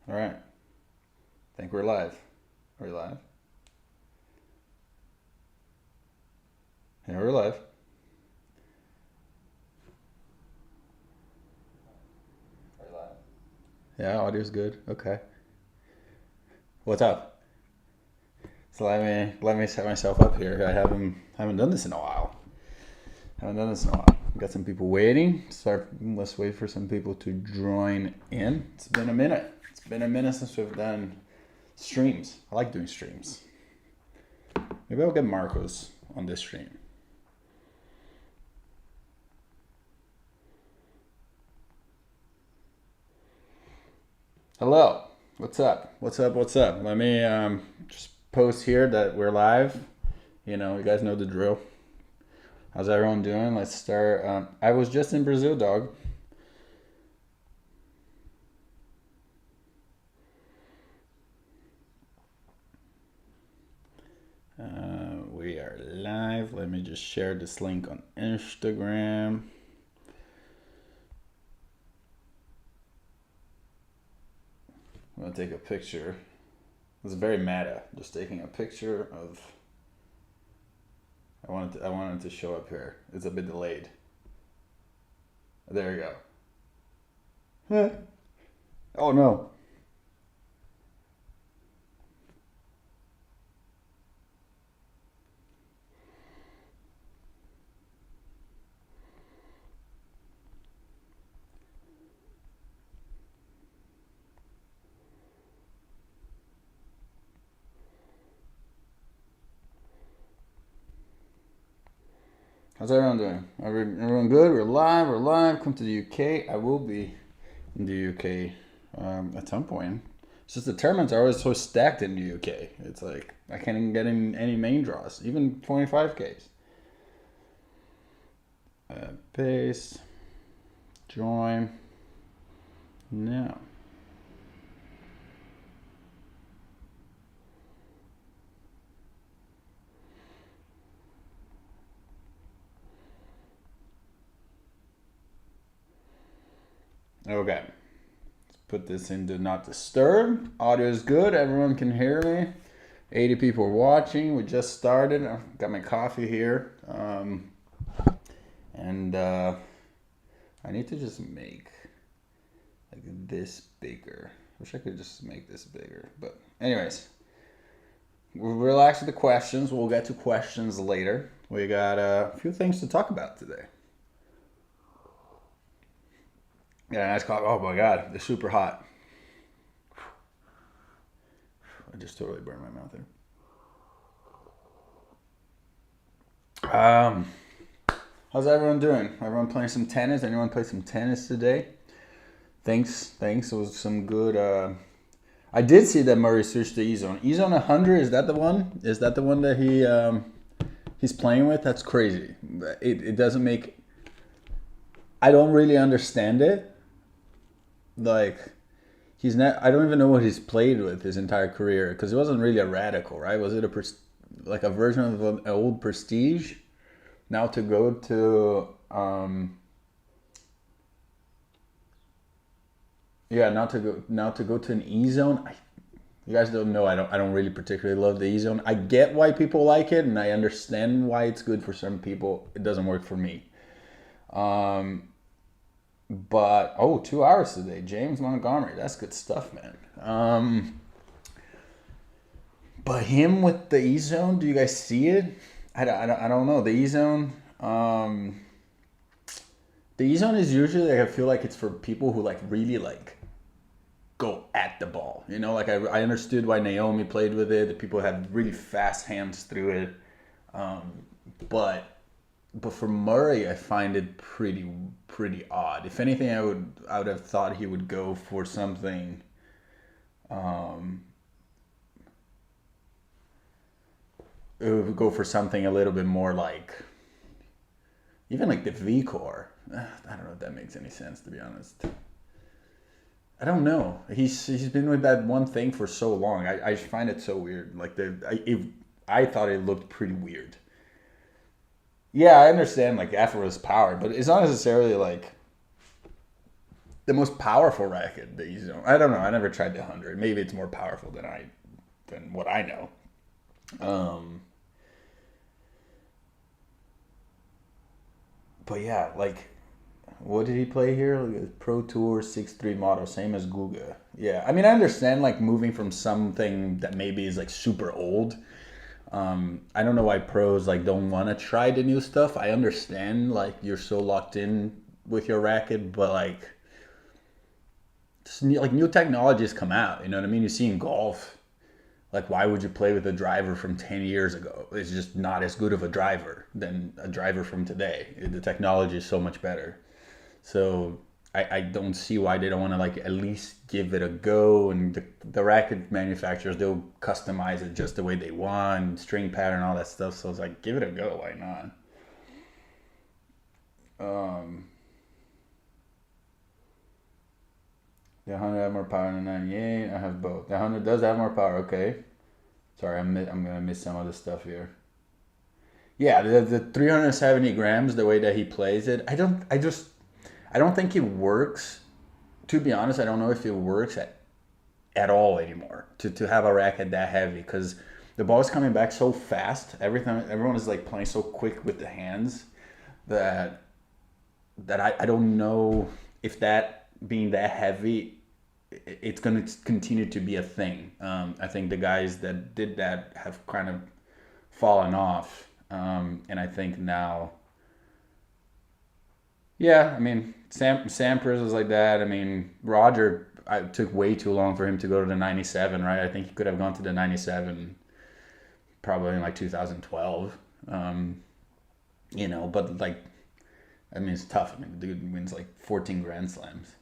All right. I think we're live. Are we live? Yeah, we're live. Are we live? Yeah, audio's good. Okay. What's up? So let me set myself up here. I haven't done this in a while. Got some people waiting. Let's wait for some people to join in. It's been a minute. Since we've done streams. I like doing streams. Maybe I'll get Marcos on this stream. Hello. What's up? Let me just post here that we're live. You guys know the drill. How's everyone doing? Let's start. I was just in Brazil, dog. We are live. Let me just share this link on Instagram. I'm gonna take a picture. It's very meta. Just taking a picture of. I wanted to show up here. It's a bit delayed. There you go. Oh no. How's everyone doing? Everyone good? We're live. Come to the UK. I will be in the UK at some point. It's just the tournaments are always so stacked in the UK. It's like I can't even get in any main draws, even 25Ks. Paste. Join. Now. Okay. Let's put this into not disturb. Audio is good. Everyone can hear me. 80 people are watching. We just started. I've got my coffee here. And I need to just make like this bigger. Wish I could just make this bigger. But anyways, we'll relax with the questions. We'll get to questions later. We got a few things to talk about today. Yeah, nice coffee. Oh my god, it's super hot. I just totally burned my mouth here. How's everyone doing? Everyone playing some tennis? Anyone play some tennis today? Thanks. It was some good. I did see that Murray switched to E-Zone. E-Zone 100, is that the one? Is that the one that he's playing with? That's crazy. It doesn't make. I don't really understand it. Like, he's not. I don't even know what he's played with his entire career because it wasn't really a radical, right? Was it like a version of an old Prestige? Now to go to yeah, now to go to an E-Zone. You guys don't know. I don't really particularly love the E-Zone. I get why people like it, and I understand why it's good for some people. It doesn't work for me. But 2 hours today, James Montgomery. That's good stuff, man. But him with the E-Zone, do you guys see it? I don't know. The E-Zone, is usually like, I feel like it's for people who like really like go at the ball. Like I understood why Naomi played with it. The people had really fast hands through it. But for Murray, I find it pretty odd. If anything, I would have thought he would go for something. It would go for something a little bit more like, even like the VCORE. I don't know if that makes any sense, to be honest. I don't know. He's been with that one thing for so long. I find it so weird. Like I thought it looked pretty weird. Yeah, I understand like effortless power, but it's not necessarily like the most powerful racket that you know. I don't know. I never tried the 100. Maybe it's more powerful than what I know. But yeah, like, what did he play here? Like, Pro Tour 6.3 model, same as Guga. Yeah, I mean, I understand like moving from something that maybe is like super old. I don't know why pros like don't want to try the new stuff. I understand like you're so locked in with your racket, but like, like new technologies come out. You know what I mean? You see in golf, like why would you play with a driver from 10 years ago? It's just not as good of a driver than a driver from today. The technology is so much better. So I don't see why they don't want to like at least give it a go. And the racket manufacturers, they'll customize it just the way they want, string pattern, all that stuff. So it's like, give it a go. Why not? The 100 have more power than the 98. I have both. The 100 does have more power. Okay. Sorry, I'm gonna miss some of the stuff here. Yeah, the 370 grams, the way that he plays it, I don't think it works. To be honest, I don't know if it works at all anymore to have a racket that heavy because the ball is coming back so fast. Everyone is like playing so quick with the hands that I don't know if that being that heavy, it's going to continue to be a thing. I think the guys that did that have kind of fallen off, and I think now, yeah, I mean, Sampras was like that. I mean, Roger, I took way too long for him to go to the 97, right? I think he could have gone to the 97 probably in like 2012. But like, I mean, it's tough. I mean, the dude wins like 14 Grand Slams.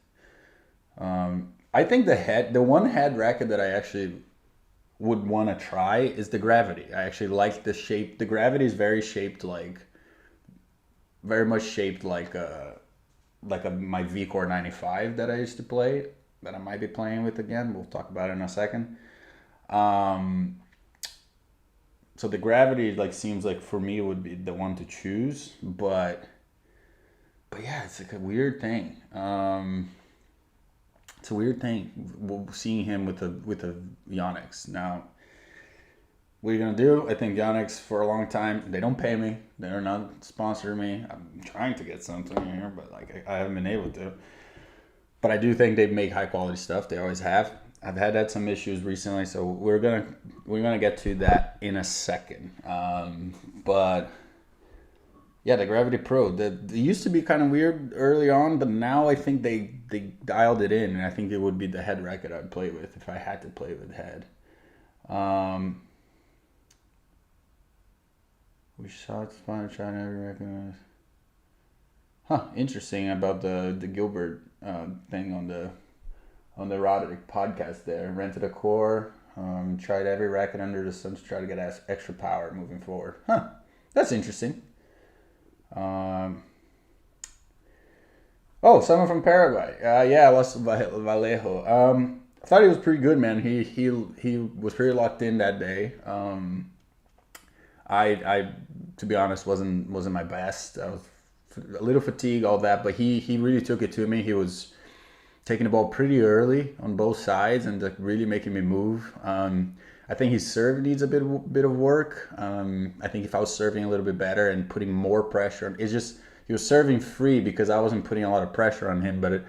I think the one head racket that I actually would want to try is the Gravity. I actually like the shape. The Gravity is very much shaped like my VCORE 95 that I used to play, that I might be playing with again. We'll talk about it in a second. So the Gravity like seems like for me would be the one to choose, but yeah, it's like a weird thing. It's a weird thing seeing him with a Yonex. Now, what are you gonna do? I think Yonex for a long time, they don't pay me. They're not sponsoring me. I'm trying to get something here, but like I haven't been able to. But I do think they make high quality stuff. They always have. I've had some issues recently, so we're gonna get to that in a second. But yeah, the Gravity Pro. It used to be kind of weird early on, but now I think they dialed it in, and I think it would be the head racket I'd play with if I had to play with head. We shot spot shot every recognize. Huh, interesting about the Gilbert thing on the Roderick podcast there. Rented a core, tried every racket under the sun to try to get extra power moving forward. Huh, that's interesting. Someone from Paraguay. Yeah, Los Vallejo. I thought he was pretty good, man. He was pretty locked in that day. I to be honest wasn't my best. I was a little fatigued, all that, but he really took it to me. He was taking the ball pretty early on both sides and like really making me move. I think his serve needs a bit of work. I think if I was serving a little bit better and putting more pressure on, it's just he was serving free because I wasn't putting a lot of pressure on him. But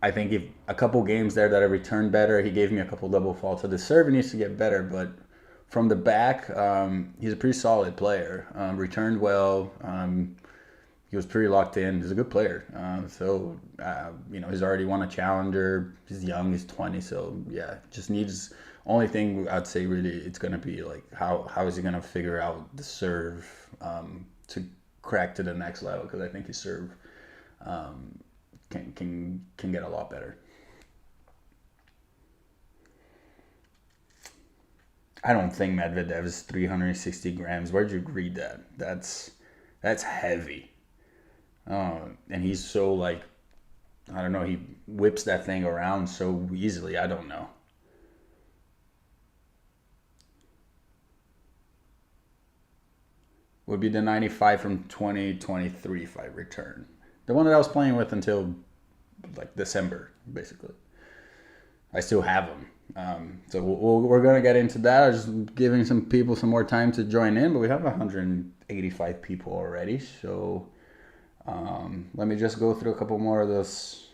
I think if a couple games there that I returned better, he gave me a couple double faults. So the serve needs to get better. But from the back, he's a pretty solid player. Returned well. He was pretty locked in. He's a good player. He's already won a challenger. He's young. He's 20. So yeah, just needs. Only thing I'd say really it's gonna be like how is he gonna figure out the serve to crack to the next level, because I think his serve can get a lot better. I don't think Medvedev is 360 grams. Where'd you read that? That's heavy. And he's so like, I don't know, he whips that thing around so easily. I don't know. Would be the 95 from 2023 if I return. The one that I was playing with until like December, basically. I still have them. So we're going to get into that. I'm just giving some people some more time to join in, but we have 185 people already. So let me just go through a couple more of those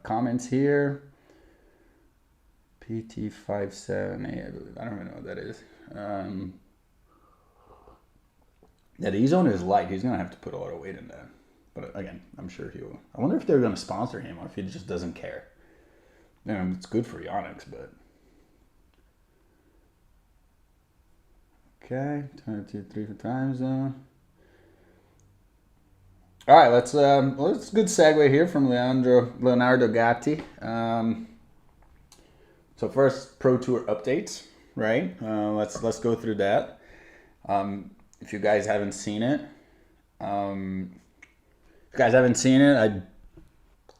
comments here. PT57A, I believe. I don't even know what that is. Yeah, the E-Zone is light. He's going to have to put a lot of weight in that. But again, I'm sure he will. I wonder if they're going to sponsor him or if he just doesn't care. It's good for Yonex, but... Okay, 22, 3 for time zone. All right, let's good segue here from Leonardo Gatti. So first, Pro Tour updates, right? Let's go through that. If you guys haven't seen it,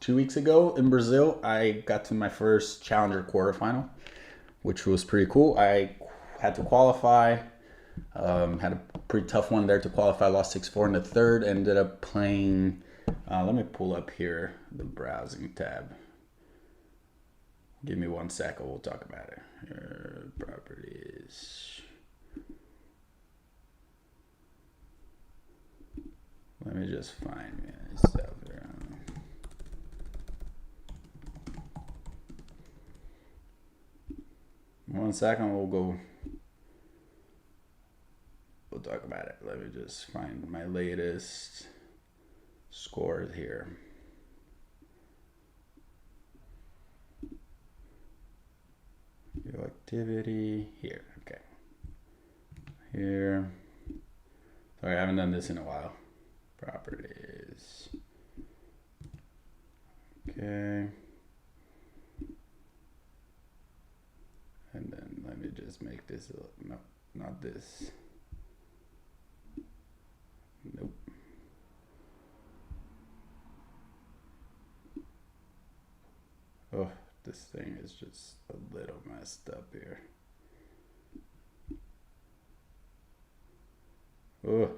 2 weeks ago in Brazil, I got to my first Challenger quarterfinal, which was pretty cool. I had to qualify, had a pretty tough one there to qualify, lost 6-4 in the third, ended up playing, let me pull up here the browsing tab. Give me 1 second, we'll talk about it. Properties. Let me just find myself here. 1 second, we'll talk about it. Let me just find my latest scores here. Your activity here, okay. Here. Sorry, I haven't done this in a while. Properties. Okay. And then let me just make this, no, not this. Nope. Oh, this thing is just a little messed up here. Oh,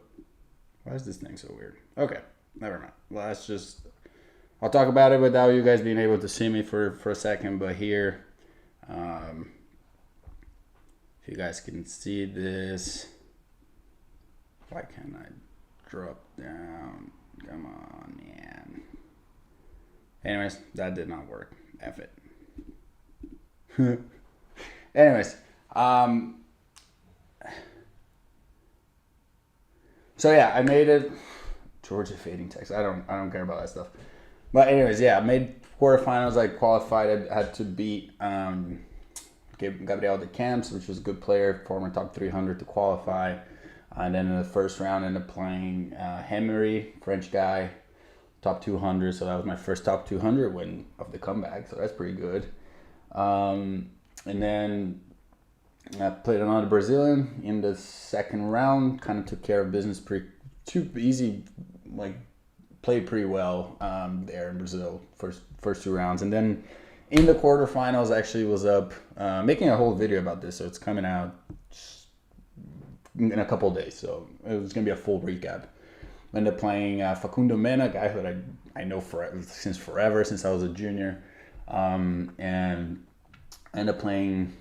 why is this thing so weird? Okay, never mind. Let's just, I'll talk about it without you guys being able to see me for a second, but here, if you guys can see this, why can't I drop down? Come on, man. Anyways, that did not work. F it. Anyways, so yeah, I made it. Georgia fading text. I don't care about that stuff. But anyways, yeah, I made quarterfinals. I qualified. I had to beat Gabriel de Camps, which was a good player, former top 300 to qualify. And then in the first round, ended up playing Hemery, French guy, top 200. So that was my first top 200 win of the comeback. So that's pretty good. And then I played another Brazilian in the second round. Kind of took care of business too easy. Like played pretty well there in Brazil first 2 rounds. And then in the quarterfinals, actually was up making a whole video about this. So it's coming out in a couple of days, so it was gonna be a full recap. Ended up playing Facundo Mena, a guy that I know since forever, since I was a junior, and ended up playing.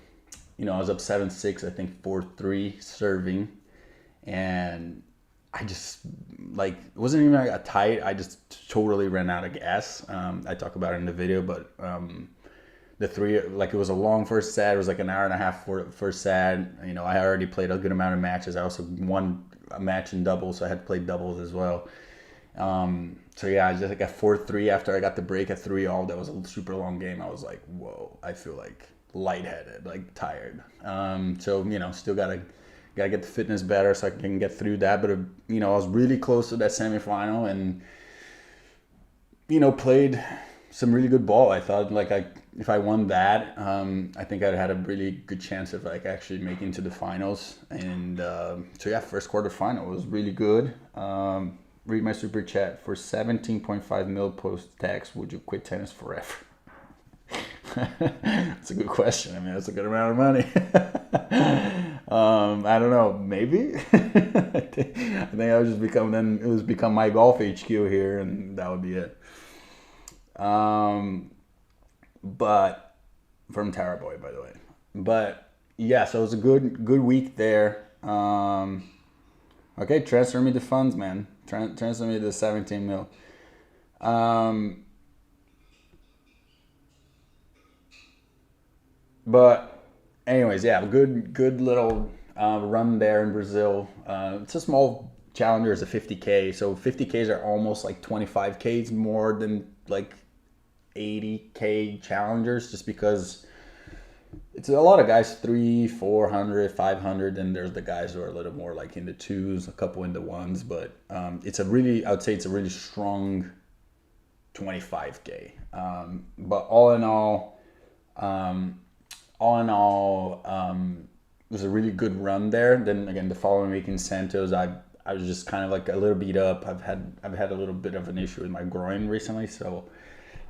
I was up 7-6, I think 4-3 serving, and I just it wasn't even a tight. I just totally ran out of gas. I talk about it in the video, but the three, it was a long first set. It was like an hour and a half for first set. I already played a good amount of matches. I also won a match in doubles, so I had to play doubles as well. So yeah, I just at 4-3 after I got the break at 3-all. That was a super long game. I was like, whoa, I feel lightheaded, tired. So still gotta get the fitness better so I can get through that. But I was really close to that semifinal and played some really good ball. I thought if I won that, I think I'd had a really good chance of actually making to the finals. And so yeah, first quarterfinal was really good. Read my super chat for 17.5 mil post tax. Would you quit tennis forever? That's a good question. I mean, that's a good amount of money. I don't know. Maybe. I think I would just become my golf HQ here, and that would be it. But from Taraboy, by the way. But yeah, so it was a good week there. Okay, transfer me the funds, man. Transfer me the 17 mil. But anyways, yeah, good little run there in Brazil. It's a small challenger, it's a 50K. So 50Ks are almost like 25Ks more than like 80K challengers, just because it's a lot of guys 300, 400, 500, and there's the guys who are a little more like in the twos, a couple in the ones, but it's a really, I would say it's a really strong 25K. But it was a really good run there. Then again, the following week in Santos, I was just kind of like a little beat up. I've had a little bit of an issue with my groin recently, so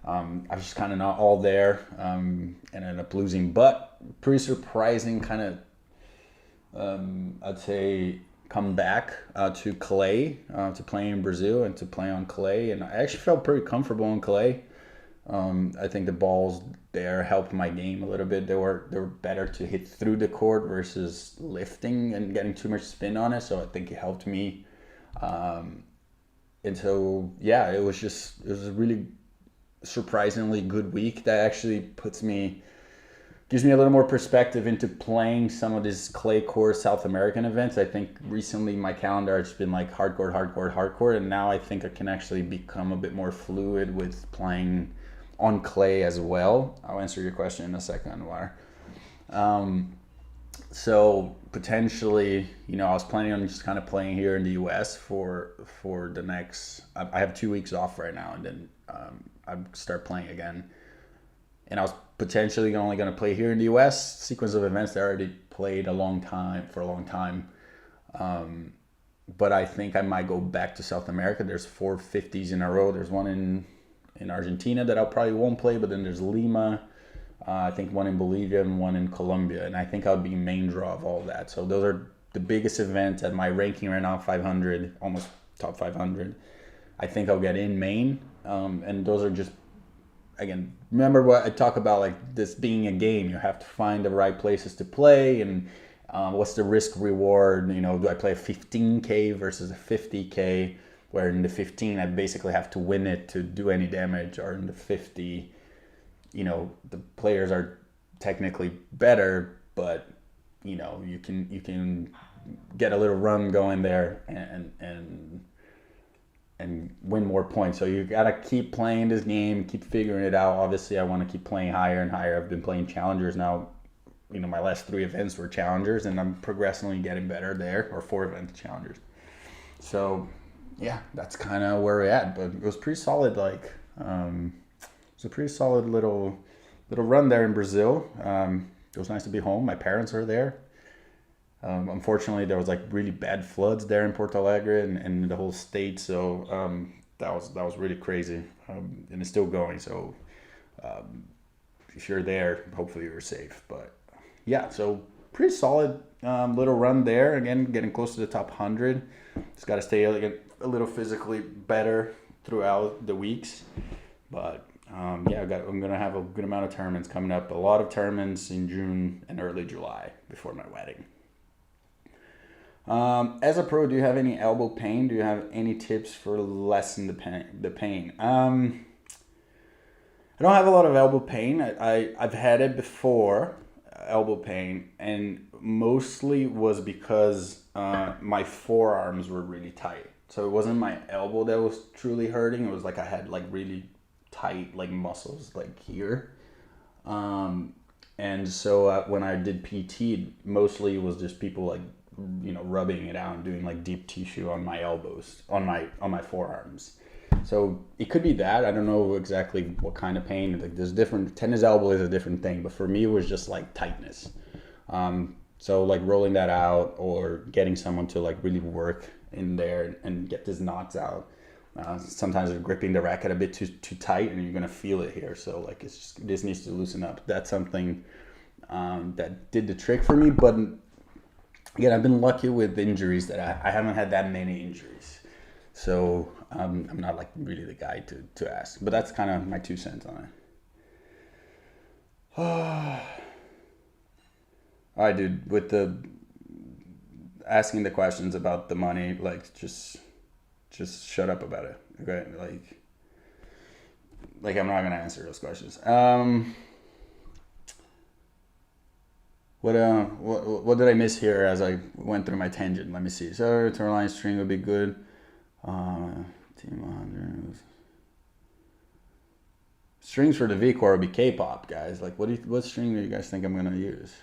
I was just kind of not all there, and ended up losing. But pretty surprising kind of, I'd say, come back to clay, to play in Brazil and to play on clay. And I actually felt pretty comfortable on clay. I think the balls there helped my game a little bit. They were better to hit through the court versus lifting and getting too much spin on it. So I think it helped me. And so yeah, it was a really surprisingly good week that actually gives me a little more perspective into playing some of these clay court South American events. I think recently my calendar has been like hardcore, and now I think I can actually become a bit more fluid with playing on clay as well. I'll answer your question in a second, Wire. So potentially, I was planning on just kind of playing here in the US for the next. I have 2 weeks off right now, and then I start playing again. And I was potentially only going to play here in the US. Sequence of events that I already played for a long time. But I think I might go back to South America. There's 4 50s in a row. There's one in Argentina that I probably won't play, but then there's Lima. I think one in Bolivia and one in Colombia. And I think I'll be main draw of all that. So those are the biggest events at my ranking right now, 500, almost top 500. I think I'll get in main. And those are just, again, remember what I talk about, like this being a game. You have to find the right places to play, and what's the risk reward. Do I play a 15K versus a 50K, where in the 15 I basically have to win it to do any damage, or in the 50, the players are technically better, but you can get a little run going there and win more points. So you gotta keep playing this game, keep figuring it out. Obviously, I want to keep playing higher and higher. I've been playing challengers now. My last 3 events were challengers, and I'm progressively getting better there, or 4 event challengers. So yeah, that's kind of where we're at. But it was pretty solid. Like it's a pretty solid little run there in Brazil. It was nice to be home. My parents are there. Unfortunately, there was like really bad floods there in Porto Alegre and the whole state. So that was really crazy, and it's still going. So if you're there, hopefully you're safe. But yeah, so pretty solid little run there. Again, getting close to the top 100. Just got to stay a little physically better throughout the weeks. But yeah, I'm gonna have a good amount of tournaments coming up. A lot of tournaments in June and early July before my wedding. As a pro, do you have any elbow pain? Do you have any tips for lessen the pain? I don't have a lot of elbow pain. I've had it before, elbow pain, and mostly was because my forearms were really tight. So it wasn't my elbow that was truly hurting. It was like I had like really tight like muscles like here. And so when I did PT, mostly it was just people like rubbing it out and doing like deep tissue on my elbows, on my forearms. So it could be that. I don't know exactly what kind of pain. Like there's different, tennis elbow is a different thing, but for me it was just like tightness. So like rolling that out or getting someone to like really work in there and get these knots out. Sometimes they're gripping the racket a bit too tight, and you're gonna feel it here. So like this needs to loosen up. That's something that did the trick for me. But again, I've been lucky with injuries that I haven't had that many injuries. So I'm not like really the guy to ask, but that's kind of my 2 cents on it. All right, dude, with the asking the questions about the money, like just shut up about it. Okay, like I'm not gonna answer those questions. What did I miss here as I went through my tangent? Let me see. So turn line string would be good. Team 100. Strings for the VCORE would be K-pop, guys. Like, what string do you guys think I'm gonna use?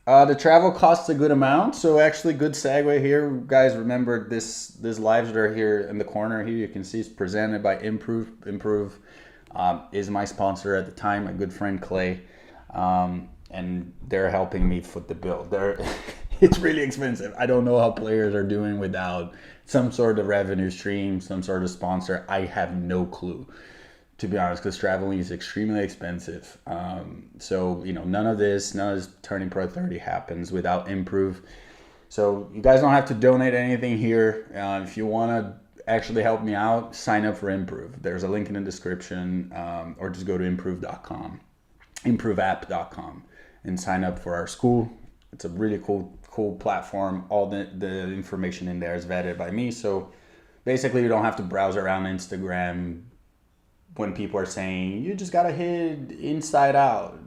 The travel costs a good amount, so actually good segue here. Guys, remember this lives that are here in the corner here, you can see it's presented by Improve. Improve is my sponsor at the time, my good friend Clay, and they're helping me foot the bill. It's really expensive. I don't know how players are doing without some sort of revenue stream, some sort of sponsor. I have no clue, to be honest, because traveling is extremely expensive. So, none of this Turning Pro 30 happens without Improve. So you guys don't have to donate anything here. If you want to actually help me out, sign up for Improve. There's a link in the description, or just go to improve.com, improveapp.com, and sign up for our school. It's a really cool platform. All the information in there is vetted by me. So basically you don't have to browse around Instagram when people are saying you just gotta hit inside out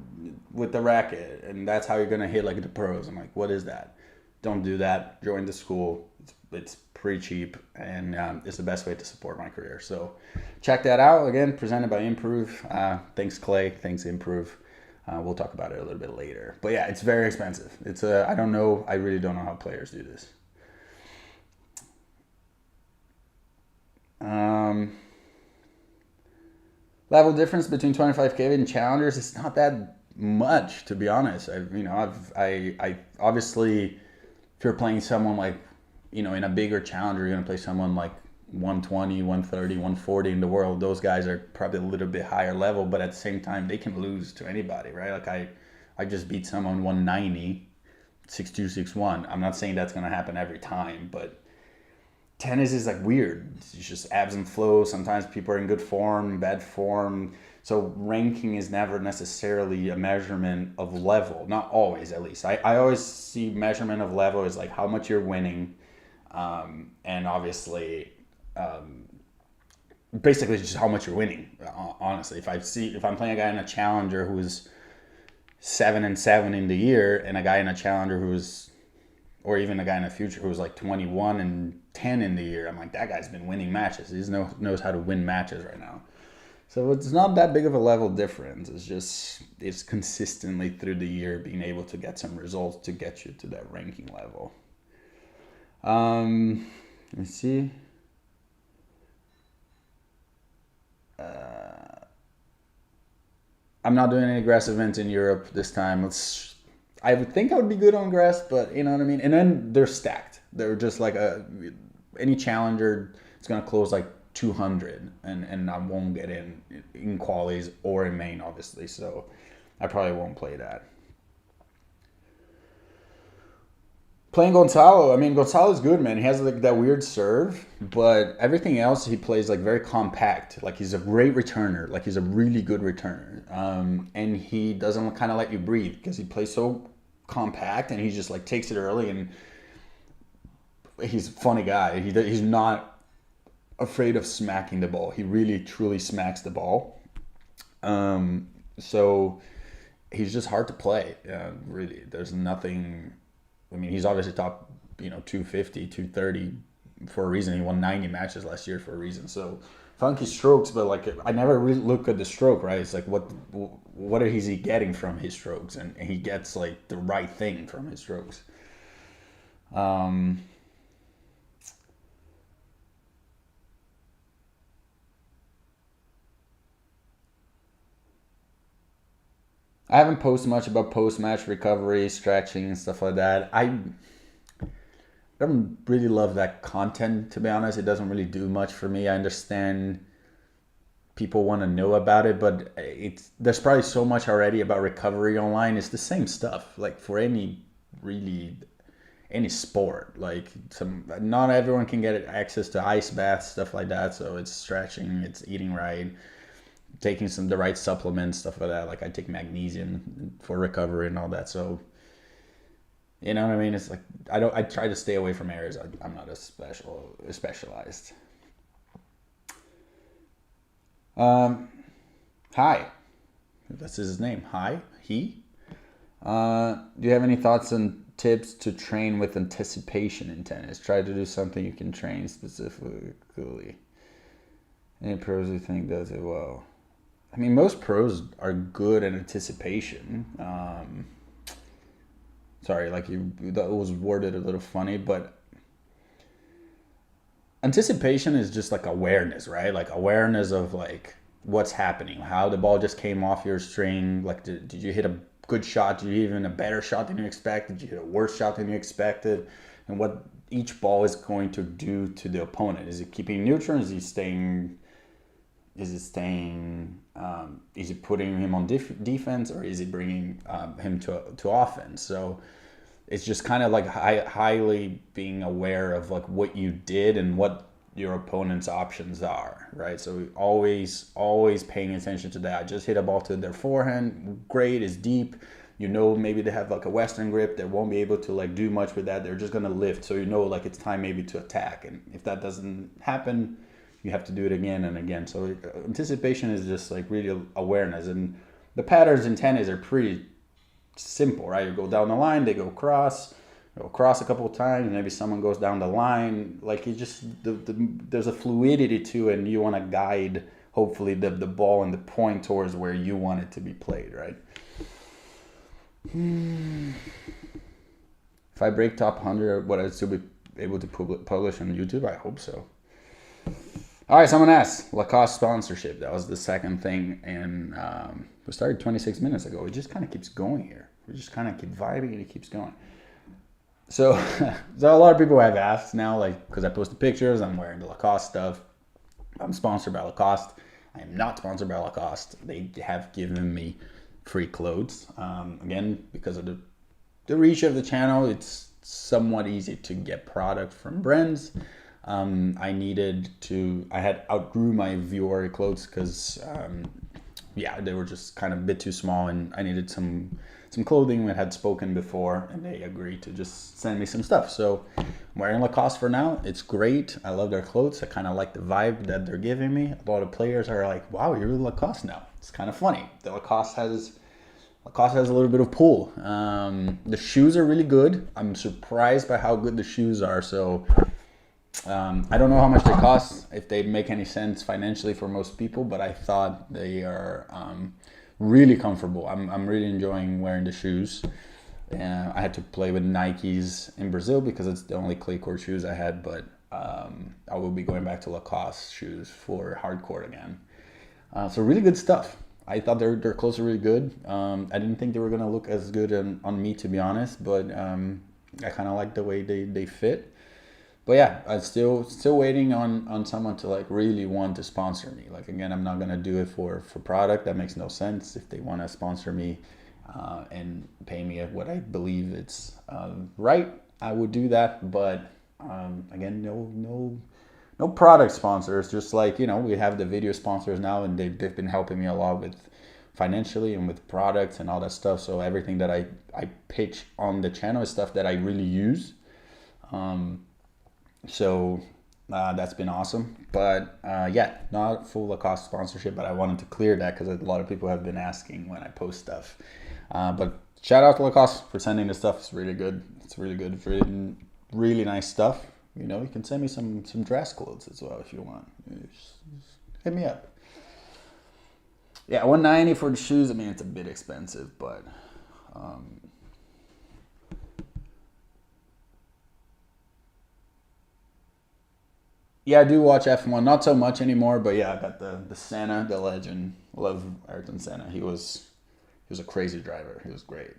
with the racket and that's how you're gonna hit like the pros. I'm like, what is that? Don't do that. Join the school. It's pretty cheap, and it's the best way to support my career. So check that out. Again, presented by Improve. Thanks Clay. Thanks Improve. We'll talk about it a little bit later. But yeah, it's very expensive. I don't know. I really don't know how players do this. Level difference between 25K and challengers, it's not that much, to be honest. I obviously, if you're playing someone like, in a bigger challenger, you're gonna play someone like 120, 130, 140 in the world. Those guys are probably a little bit higher level, but at the same time, they can lose to anybody, right? Like I just beat someone 190, 6'2", 6'1". I'm not saying that's gonna happen every time, but tennis is like weird. It's just ebbs and flows. Sometimes people are in good form, bad form. So ranking is never necessarily a measurement of level. Not always, at least. I always see measurement of level as like how much you're winning. And obviously, basically just how much you're winning, honestly. If I'm playing a guy in a challenger who's 7-7 in the year and a guy in a challenger who's, or even a guy in the future who's like 21-10 in the year, I'm like, that guy's been winning matches. He knows how to win matches right now. So it's not that big of a level difference. It's consistently through the year being able to get some results to get you to that ranking level. Let me see. I'm not doing any grass events in Europe this time. I would think I would be good on grass, but you know what I mean? And then they're stacked. They're just like any challenger, it's going to close like 200, and I won't get in qualies or in main, obviously. So I probably won't play that. Playing Gonzalo, Gonzalo's good, man. He has like that weird serve, but everything else he plays like very compact. Like he's a great returner. Like he's a really good returner. And he doesn't kind of let you breathe because he plays so compact and he just like takes it early, and he's a funny guy. He's not afraid of smacking the ball. He really truly smacks the ball. So he's just hard to play. Really, there's nothing. He's obviously top, 250, 230 for a reason. He won 90 matches last year for a reason. So funky strokes, but like I never really look at the stroke, right? It's like what is he getting from his strokes, and he gets like the right thing from his strokes. I haven't posted much about post-match recovery, stretching, and stuff like that. I don't really love that content, to be honest. It doesn't really do much for me. I understand people want to know about it, but there's probably so much already about recovery online. It's the same stuff. Like for any any sport. Like not everyone can get access to ice baths, stuff like that. So it's stretching, it's eating right, taking the right supplements, stuff like that. Like I take magnesium for recovery and all that. So you know what I mean? It's like I try to stay away from areas I'm not as specialized. Hi, that's his name. Hi, he. Do you have any thoughts and tips to train with anticipation in tennis? Try to do something you can train specifically. Any pros you think does it well? I mean, most pros are good at anticipation. Sorry, like that was worded a little funny, but anticipation is just like awareness, right? Like awareness of like what's happening, how the ball just came off your string. Like, did you hit a good shot? Did you even a better shot than you expected? Did you hit a worse shot than you expected? And what each ball is going to do to the opponent? Is it keeping neutral? Is it putting him on defense, or is it bringing him to offense? So it's just kind of like highly being aware of like what you did and what your opponent's options are, right? So always paying attention to that. Just hit a ball to their forehand, great, is deep. You know, maybe they have like a Western grip, they won't be able to like do much with that. They're just gonna lift. So you know, like it's time maybe to attack. And if that doesn't happen, you have to do it again and again. So anticipation is just like really awareness. And the patterns in tennis are pretty simple, right? You go down the line, they go cross a couple of times, maybe someone goes down the line. Like you just there's a fluidity to it, and you want to guide hopefully the ball and the point towards where you want it to be played, right? If I break top 100, would I still be able to publish on YouTube? I hope so. All right, someone asked Lacoste sponsorship. That was the second thing, and we started 26 minutes ago. It just kind of keeps going here. We just kind of keep vibing, and it keeps going. So a lot of people have asked now, like, because I posted pictures, I'm wearing the Lacoste stuff. I'm sponsored by Lacoste. I am not sponsored by Lacoste. They have given me free clothes. Again, because of the reach of the channel, it's somewhat easy to get product from brands. I had outgrew my VCORE clothes because, they were just kind of a bit too small, and I needed some clothing that had spoken before, and they agreed to just send me some stuff. So I'm wearing Lacoste for now. It's great. I love their clothes. I kind of like the vibe that they're giving me. A lot of players are like, wow, you're Lacoste now. It's kind of funny. The Lacoste has a little bit of pull. The shoes are really good. I'm surprised by how good the shoes are. So I don't know how much they cost, if they make any sense financially for most people, but I thought they are really comfortable. I'm really enjoying wearing the shoes. I had to play with Nikes in Brazil because it's the only clay court shoes I had, but I will be going back to Lacoste shoes for hardcourt again. So really good stuff. I thought their clothes were really good. I didn't think they were gonna look as good on me, to be honest, but I kind of like the way they fit. But yeah, I'm still waiting on someone to like really want to sponsor me. Like again, I'm not gonna do it for product. That makes no sense. If they want to sponsor me and pay me at what I believe it's right, I would do that. But again, no product sponsors. Just like, you know, we have the video sponsors now, and they've been helping me a lot with financially and with products and all that stuff. So everything that I pitch on the channel is stuff that I really use. So that's been awesome. But not full Lacoste sponsorship, but I wanted to clear that because a lot of people have been asking when I post stuff. But shout out to Lacoste for sending this stuff. It's really good. It's really, really nice stuff. You know, you can send me some dress clothes as well if you want. Just hit me up. Yeah, $190 for the shoes. I mean, it's a bit expensive, but yeah, I do watch F1. Not so much anymore, but yeah, I got the Senna, the legend. Love Ayrton Senna. He was a crazy driver. He was great.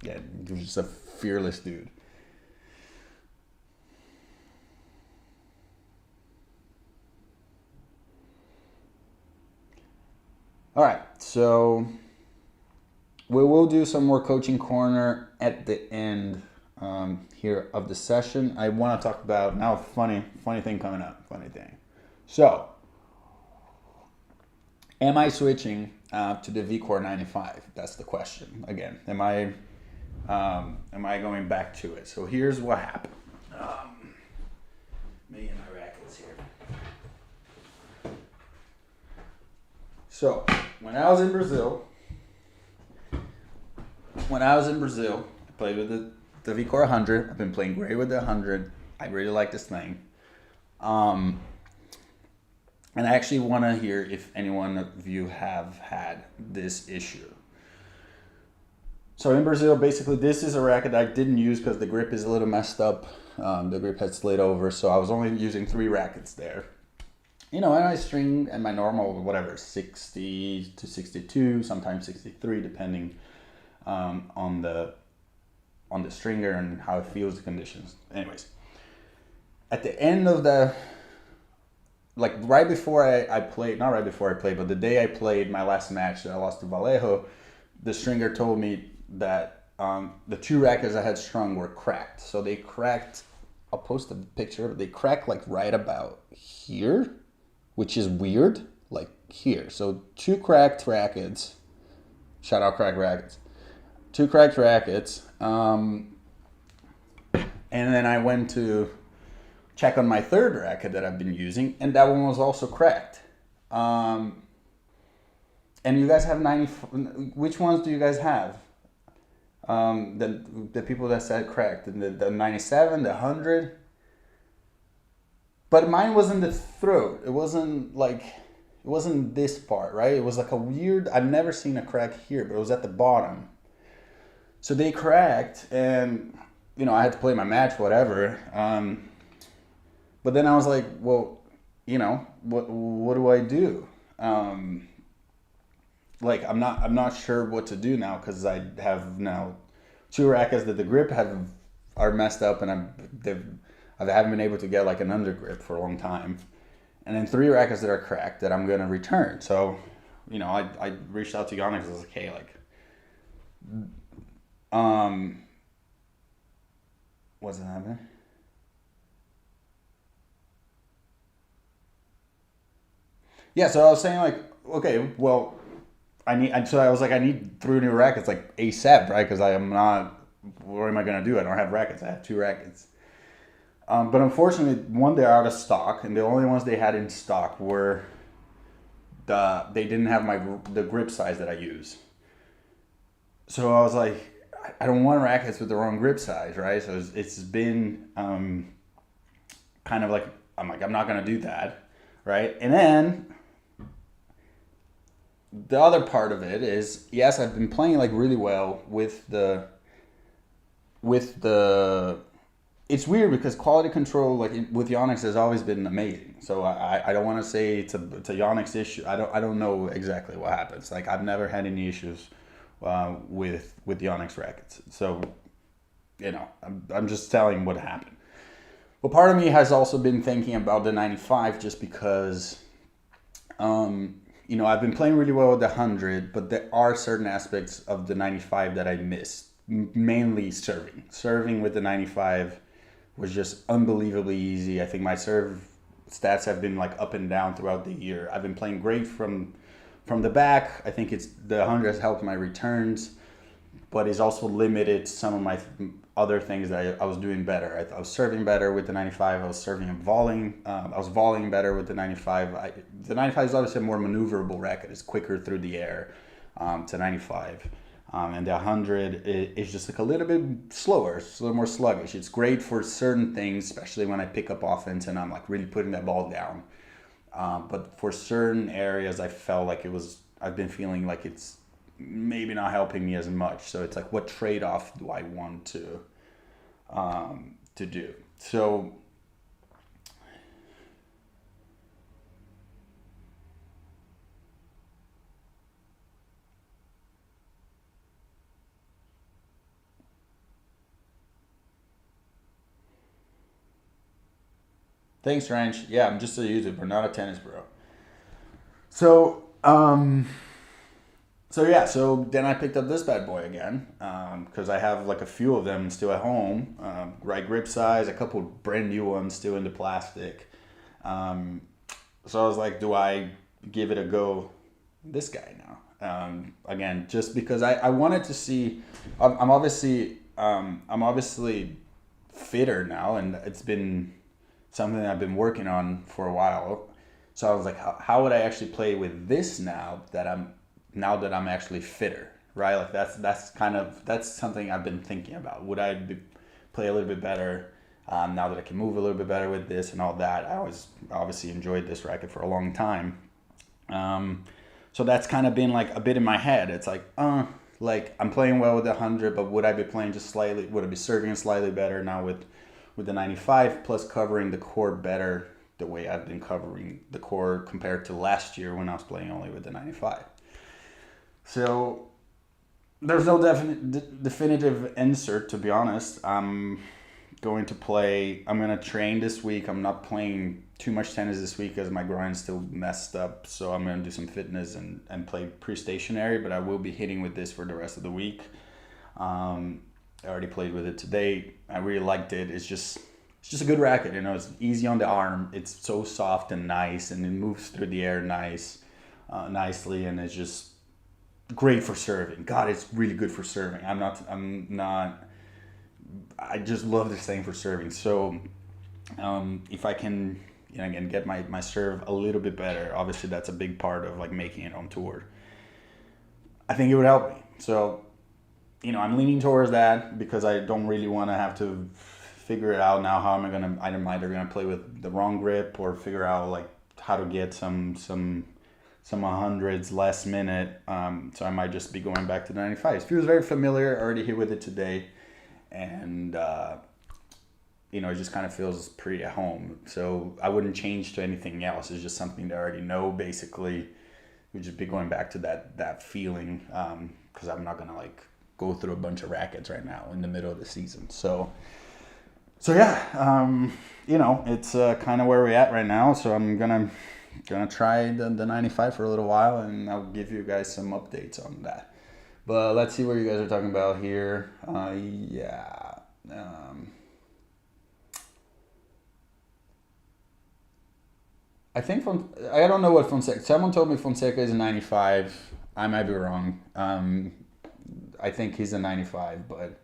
He was just a fearless dude. All right, so we will do some more coaching corner at the end here of the session. I want to talk about now. Funny thing coming up. Funny thing. So, am I switching to the VCORE 95? That's the question. Again, am I going back to it? So here's what happened. Me and my rackets here. So when I was in Brazil, I played with the VCORE 100. I've been playing great with the 100. I really like this thing. And I actually want to hear if anyone of you have had this issue. So in Brazil, basically, this is a racket I didn't use because the grip is a little messed up. The grip had slid over, so I was only using 3 rackets there. You know, and I string at my normal, whatever, 60 to 62, sometimes 63, depending on the stringer and how it feels, the conditions. Anyways, at the end of like right before I played, not right before I played, but the day I played my last match that I lost to Vallejo, the stringer told me that the 2 rackets I had strung were cracked. So they cracked, I'll post a picture, they cracked like right about here, which is weird, like here. So 2 cracked rackets, shout out cracked rackets, 2 cracked rackets, and then I went to check on my 3rd racket that I've been using, and that one was also cracked. And you guys have 90, which ones do you guys have? The people that said cracked, the 97, the 100. But mine was in the throat. It wasn't this part, right? It was like a weird, I've never seen a crack here, but it was at the bottom. So they cracked, and, you know, I had to play my match, whatever. But then I was like, well, you know, what do I do? Like I'm not sure what to do now, because I have now 2 rackets that the grip are messed up, and I haven't been able to get like an under grip for a long time, and then 3 rackets that are cracked that I'm gonna return. So, you know, I reached out to Yonex. I was like, hey, like, what's happening? Yeah, so I was saying, like, okay, well, I need 3 new rackets like ASAP, right? Because I am not. What am I gonna do? I don't have rackets. I have 2 rackets. But unfortunately, one, they're out of stock, and the only ones they had in stock were they didn't have the grip size that I use. So I was like, I don't want rackets with the wrong grip size, right? So it's been kind of like, I'm not gonna do that, right? And then the other part of it is, yes, I've been playing like really well with the. It's weird because quality control, like with Yonex, has always been amazing. So I don't want to say it's a Yonex issue. I don't know exactly what happens. Like, I've never had any issues with Yonex rackets. So, you know, I'm just telling what happened. But part of me has also been thinking about the 95, just because, you know, I've been playing really well with the 100, but there are certain aspects of the 95 that I missed. Mainly serving. Serving with the 95 was just unbelievably easy. I think my serve stats have been like up and down throughout the year. I've been playing great from the back. I think the 100 has helped my returns, but it's also limited some of my other things that I was doing better. I was serving better with the 95. I was serving and volleying. I was volleying better with the 95. The 95 is obviously a more maneuverable racket. It's quicker through the air to 95. And the 100 is just like a little bit slower, it's a little more sluggish. It's great for certain things, especially when I pick up offense and I'm like really putting that ball down. But for certain areas, I felt like I've been feeling like it's maybe not helping me as much. So it's like, what trade-off do I want to do? So thanks, Ranch. Yeah, I'm just a YouTuber, not a tennis bro. So, So then I picked up this bad boy again because I have like a few of them still at home. Right grip size, a couple brand new ones still in the plastic. So I was like, do I give it a go? This guy now. Again, just because I wanted to see. I'm obviously fitter now, and it's been something that I've been working on for a while. So I was like, how would I actually play with this now that I'm actually fitter, right? Like that's something I've been thinking about. Would I play a little bit better now that I can move a little bit better with this and all that? I always obviously enjoyed this racket for a long time. So that's kind of been like a bit in my head. It's like I'm playing well with the 100, but would I be playing just slightly? Would I be serving slightly better now with the 95 plus covering the court better the way I've been covering the court compared to last year when I was playing only with the 95? So there's no definitive answer, to be honest. I'm going to train this week. I'm not playing too much tennis this week because my grind's still messed up. So I'm going to do some fitness and play pre-stationary, but I will be hitting with this for the rest of the week. I already played with it today. I really liked it. It's just a good racket. It's easy on the arm. It's so soft and nice, and it moves through the air nicely, and it's just great for serving. God, it's really good for serving. I just love this thing for serving. So if I can, again, get my serve a little bit better, obviously that's a big part of like making it on tour. I think it would help me. So, I'm leaning towards that because I don't really want to have to figure it out now. How am I gonna? I'm either gonna play with the wrong grip or figure out like how to get some 100s last minute. So I might just be going back to the 95s. Feels very familiar. I already hit with it today, and it just kind of feels pretty at home. So I wouldn't change to anything else. It's just something that I already know. Basically, we'd just be going back to that feeling because I'm not gonna like go through a bunch of rackets right now in the middle of the season. So yeah, it's kind of where we're at right now. So I'm gonna try the 95 for a little while, and I'll give you guys some updates on that. But let's see what you guys are talking about here. I think I don't know what Fonseca. Someone told me Fonseca is a 95. I might be wrong. I think he's a 95, but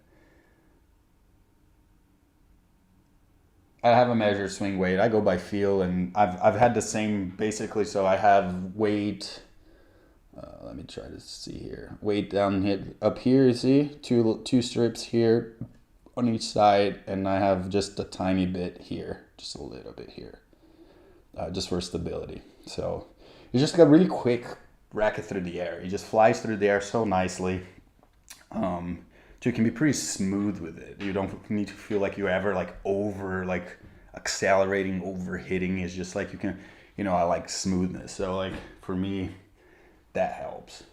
I have a measured swing weight. I go by feel, and I've had the same basically. So I have weight. Let me try to see here. Weight down here, up here. You see two strips here on each side, and I have just a tiny bit here, just a little bit here, just for stability. So it's just like a really quick racket through the air. It just flies through the air so nicely. So you can be pretty smooth with it. You don't need to feel like you ever like over like accelerating, over hitting. It's just like you can, I like smoothness. So like for me, that helps.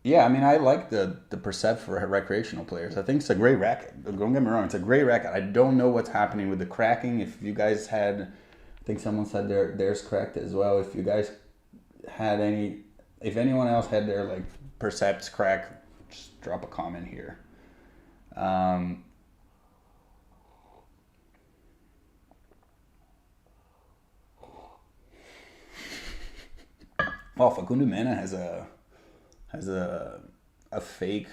Yeah, I mean, I like the Percept for recreational players. I think it's a great racket. Don't get me wrong, it's a great racket. I don't know what's happening with the cracking. If you guys had, I think someone said theirs cracked as well. If you guys had if anyone else had their like Percepts crack, just drop a comment here. Well, Facundo Mena has a fake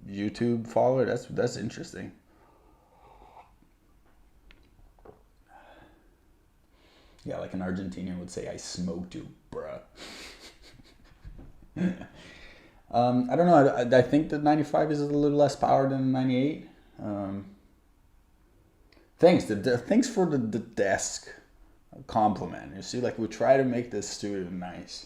YouTube follower. That's interesting. Yeah, like an Argentinian would say, "I smoked you, bruh." I don't know. I think the 95 is a little less power than the 98. Thanks for the desk compliment. You see, like we try to make this studio nice.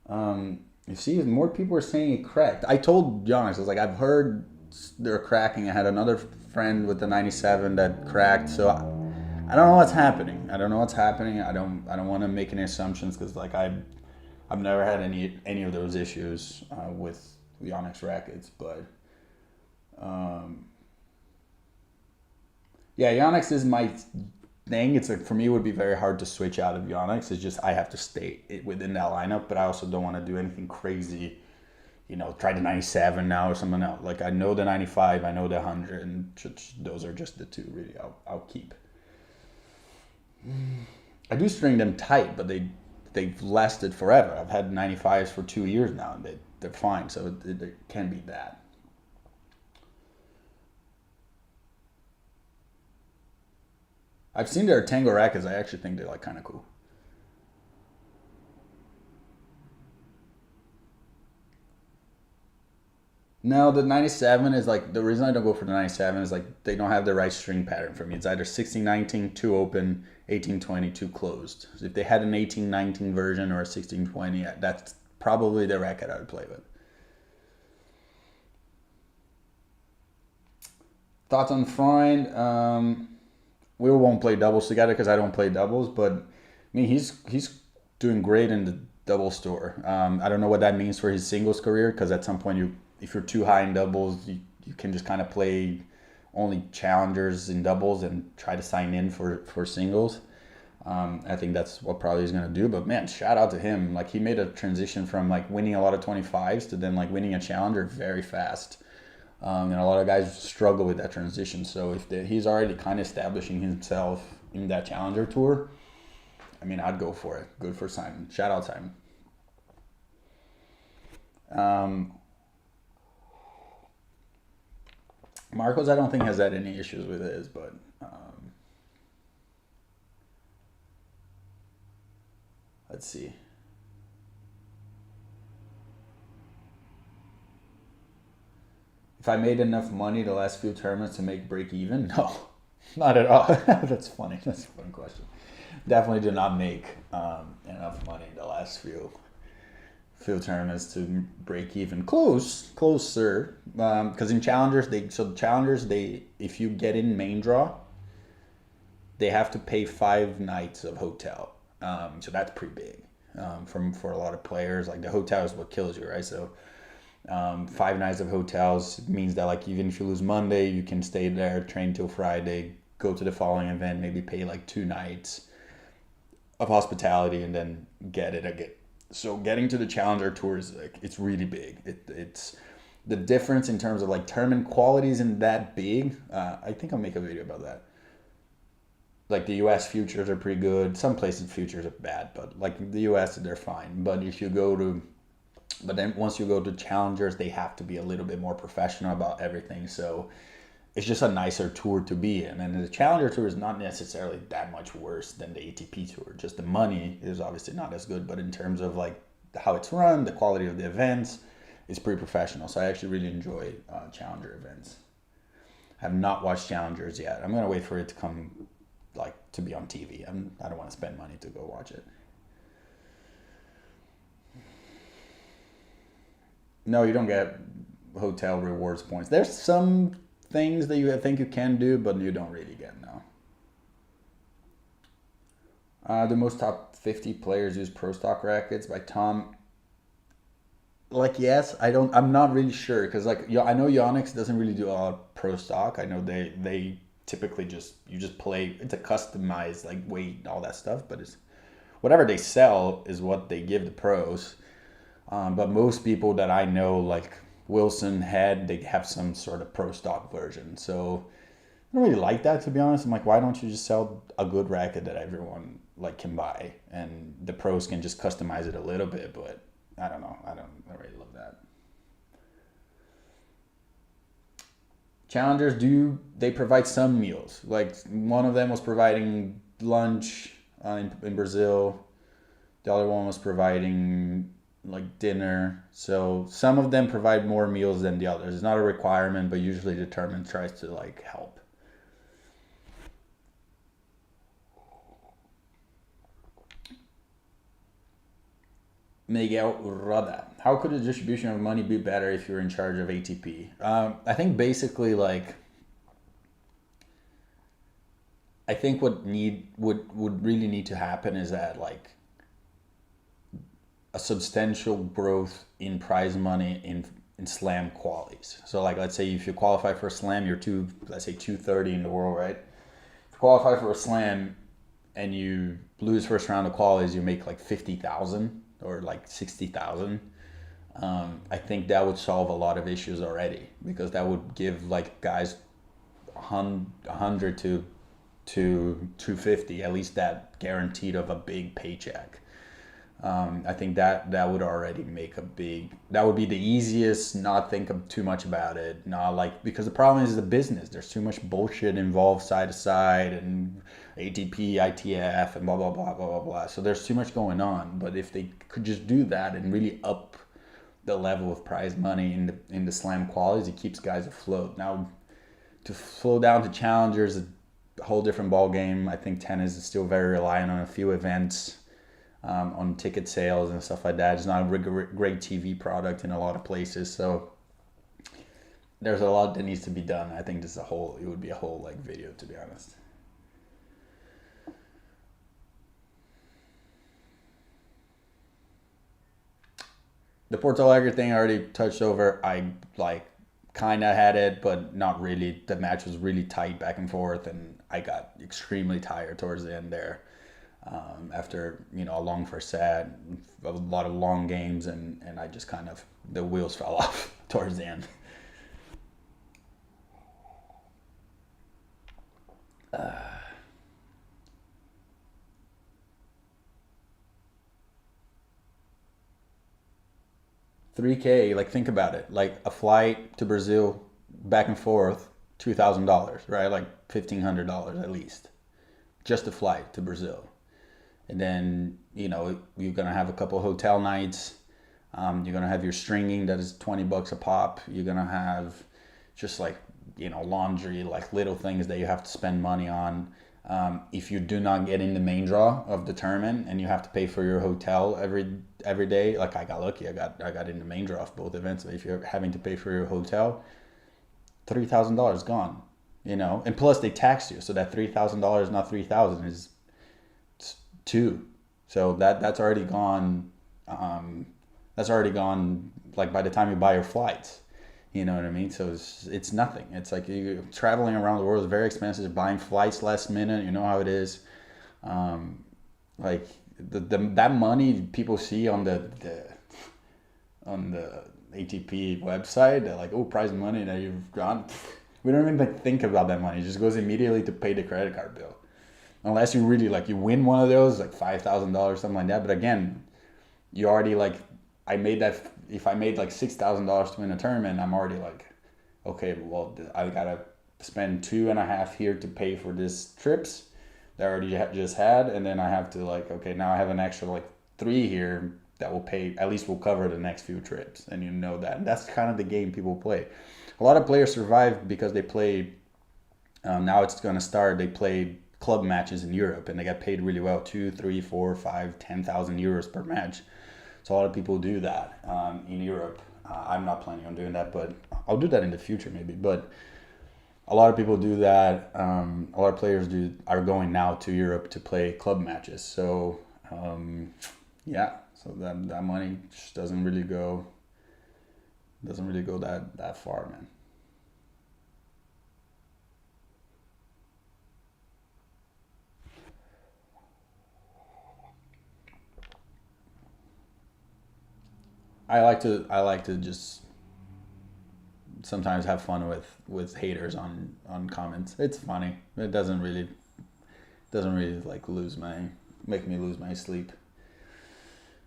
You see, more people are saying it cracked. I told Jonas, I was like, I've heard they're cracking. I had another friend with the 97 that cracked. So I don't know what's happening. I don't want to make any assumptions because like I've never had any of those issues with the Onyx rackets. But Yeah, Yonex is my thing. It's like, for me, it would be very hard to switch out of Yonex. It's just I have to stay within that lineup, but I also don't want to do anything crazy. Try the 97 now or something else. Like, I know the 95, I know the 100, and those are just the two really I'll keep. I do string them tight, but they've lasted forever. I've had 95s for 2 years now, and they're fine, so it can't be that. I've seen their Tango rackets. I actually think they're like kind of cool. No, the 97 is like, the reason I don't go for the 97 is like they don't have the right string pattern for me. It's either 1619, too open, 1820, too closed. So if they had an 1819 version or a 1620, that's probably the racket I would play with. Thoughts on Freund? We won't play doubles together because I don't play doubles, but I mean, he's doing great in the double store. I don't know what that means for his singles career, because at some point, if you're too high in doubles, you can just kind of play only challengers in doubles and try to sign in for singles. I think that's what probably he's going to do. But man, shout out to him. Like, he made a transition from like winning a lot of 25s to then like winning a challenger very fast. And a lot of guys struggle with that transition. So if he's already kind of establishing himself in that challenger tour, I mean, I'd go for it. Good for Simon. Shout out Simon. Marcos, I don't think has had any issues with his, but let's see. If I made enough money the last few tournaments to make break even, no, not at all. That's funny. That's a fun question. Definitely did not make enough money the last few tournaments to break even. Closer. Because in challengers, if you get in main draw, they have to pay 5 nights of hotel. So that's pretty big. For a lot of players, like the hotel is what kills you, right? So 5 nights of hotels means that like even if you lose Monday, you can stay there, train till Friday, go to the following event, maybe pay like 2 nights of hospitality, and then get it again. So getting to the Challenger Tour is like, it's really big. It's the difference in terms of like tournament quality isn't that big. I think I'll make a video about that. Like the U.S. futures are pretty good. Some places futures are bad, but like the U.S. they're fine. But then once you go to challengers, they have to be a little bit more professional about everything. So it's just a nicer tour to be in. And the Challenger Tour is not necessarily that much worse than the ATP Tour. Just the money is obviously not as good, but in terms of like how it's run, the quality of the events, it's pretty professional. So I actually really enjoy Challenger events. I have not watched Challengers yet. I'm going to wait for it to come, like, to be on TV. I don't want to spend money to go watch it. No, you don't get hotel rewards points. There's some things that you think you can do, but you don't really get now. The most top 50 players use pro stock rackets by Tom. Like, yes, I'm not really sure, because like I know Yonex doesn't really do a lot of pro stock. I know they typically you just play. It's a customized like weight, all that stuff, but it's whatever they sell is what they give the pros. But most people that I know, like Wilson they have some sort of pro stock version. So I don't really like that, to be honest. I'm like, why don't you just sell a good racket that everyone like can buy, and the pros can just customize it a little bit? But I don't know. I don't really love that. Challengers, they provide some meals. Like one of them was providing lunch in Brazil. The other one was providing like dinner. So some of them provide more meals than the others. It's not a requirement, but usually the tournament tries to like help. Miguel Roda. How could the distribution of money be better if you're in charge of ATP? I think basically like I think what would really need to happen is that like a substantial growth in prize money in slam qualities. So like let's say if you qualify for a slam, you're let's say 230 in the world, right? qualify for a slam and you lose first round of qualies, you make like 50,000 or like 60,000. I think that would solve a lot of issues already, because that would give like guys 100 to 250, at least that guaranteed of a big paycheck. I think that would already make that would be the easiest, not think too much about it. Not like, because the problem is the business. There's too much bullshit involved side to side and ATP, ITF and blah, blah, blah, blah, blah, blah. So there's too much going on. But if they could just do that and really up the level of prize money in the slam qualities, it keeps guys afloat. Now, to flow down to challengers, a whole different ball game. I think tennis is still very reliant on a few events, on ticket sales and stuff like that. It's not a great TV product in a lot of places, so there's a lot that needs to be done. I think it would be a whole like video, to be honest. The Porto Alegre thing I already touched over. I like kind of had it, but not really. The match was really tight back and forth, and I got extremely tired towards the end there. After a long first set, a lot of long games, and I just kind of, the wheels fell off towards the end. $3K, like think about it, like a flight to Brazil back and forth, $2,000, right? Like $1,500 at least, just a flight to Brazil. And then, you're going to have a couple hotel nights. You're going to have your stringing that is $20 a pop. You're going to have just like, laundry, like little things that you have to spend money on. If you do not get in the main draw of the tournament and you have to pay for your hotel every day, like I got lucky, I got in the main draw of both events. But if you're having to pay for your hotel, $3,000 gone, and plus they tax you. So that $3,000, not $3,000, is two. So that's already gone. That's already gone. Like by the time you buy your flights, you know what I mean. So it's nothing. It's like you traveling around the world is very expensive. Buying flights last minute, you know how it is. Like that money people see on the ATP website, they're like, oh, prize money that you've gone. We don't even think about that money. It just goes immediately to pay the credit card bill. Unless you really you win one of those, like $5,000, something like that. But again, you already I made that. If I made like $6,000 to win a tournament, I'm already like, okay, well, I gotta spend 2.5 here to pay for this trips that I already just had, and then I have to okay, now I have an extra 3 here that will pay, at least will cover the next few trips, and that. And that's kind of the game people play. A lot of players survive because they play. Now it's gonna start. They play club matches in Europe, and they get paid really well, 2, 3, 4, 5, 10,000 euros per match. So a lot of people do that in Europe. I'm not planning on doing that, but I'll do that in the future maybe. But a lot of people do that. A lot of players are going now to Europe to play club matches. So so that money just doesn't really go that far, man. I like to just sometimes have fun with haters on comments. It's funny. It doesn't really make me lose my sleep.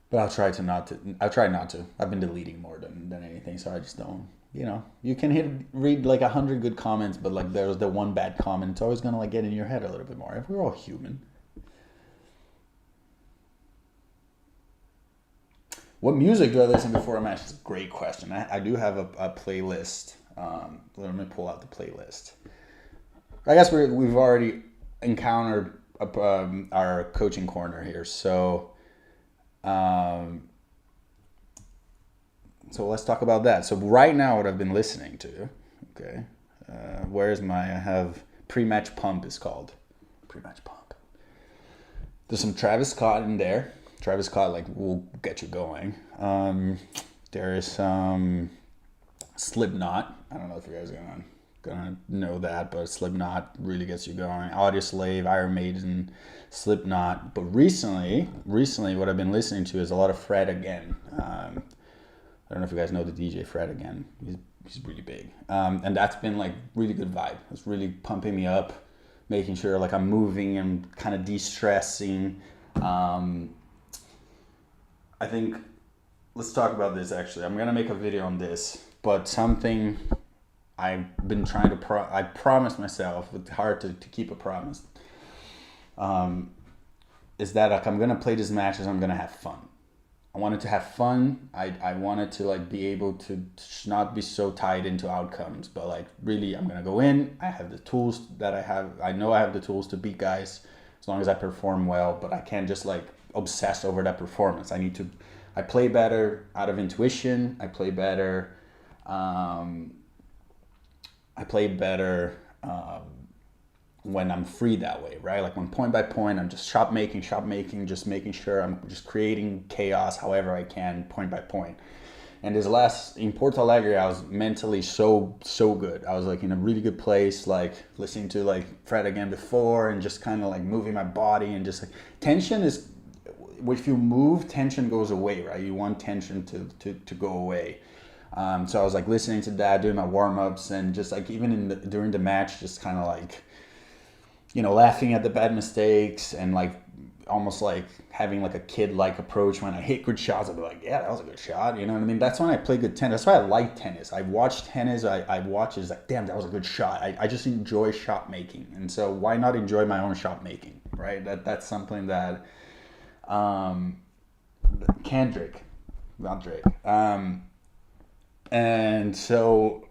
But I'll try not to. I've been deleting more than anything, so I just don't. You can read 100 good comments, but there's the one bad comment. It's always gonna get in your head a little bit more. We're all human. What music do I listen before a match? It's a great question. I do have a playlist. Let me pull out the playlist. I guess we've already encountered our coaching corner here. So let's talk about that. So right now what I've been listening to, okay, I have Pre-Match Pump is called. Pre-Match Pump. There's some Travis Scott in there. Travis Scott will get you going. There is some Slipknot. I don't know if you guys are gonna gonna know that, but Slipknot really gets you going. Audioslave, Iron Maiden, Slipknot. But recently, what I've been listening to is a lot of Fred Again. I don't know if you guys know the DJ Fred Again. He's really big, and that's been like really good vibe. It's really pumping me up, making sure like I'm moving and kind of de-stressing. I think let's talk about this actually. I'm gonna make a video on this, but something I've been trying to I promised myself, it's hard to keep a promise, is that like I'm gonna play these matches, I'm gonna have fun. I wanted to have fun. I wanted to like be able to not be so tied into outcomes, but like really I'm gonna go in. I have the tools that I have. I know I have the tools to beat guys as long as I perform well, but I can't just like obsess over that performance. I play better out of intuition. I play better when I'm free that way, right? Like when point by point, I'm just shot making, just making sure I'm just creating chaos however I can, point by point. And this last, in Porto Alegre, I was mentally so good. I was like in a really good place, like listening to like Fred Again before and just kind of like moving my body and just like tension is, if you move, tension goes away, right? You want tension to go away. So I was like listening to that, doing my warm-ups, and just like even during the match, just kind of like, you know, laughing at the bad mistakes and like almost like having like a kid-like approach. When I hit good shots, I'll be like, yeah, that was a good shot. You know what I mean? That's when I play good tennis. That's why I like tennis. I watch tennis. I watch it. It's like, damn, that was a good shot. I just enjoy shot making. And so why not enjoy my own shot making, right? That's something that Kendrick, not Drake. And so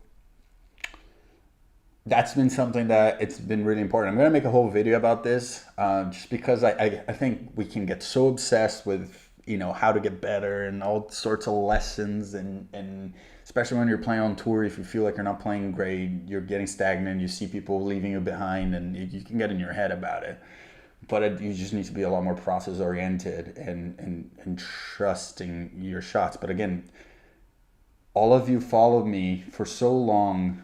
that's been something that it's been really important. I'm going to make a whole video about this just because I think we can get so obsessed with, you know, how to get better and all sorts of lessons. And especially when you're playing on tour, if you feel like you're not playing great, you're getting stagnant, you see people leaving you behind, and you can get in your head about it. But you just need to be a lot more process oriented and trusting your shots. But again, all of you followed me for so long,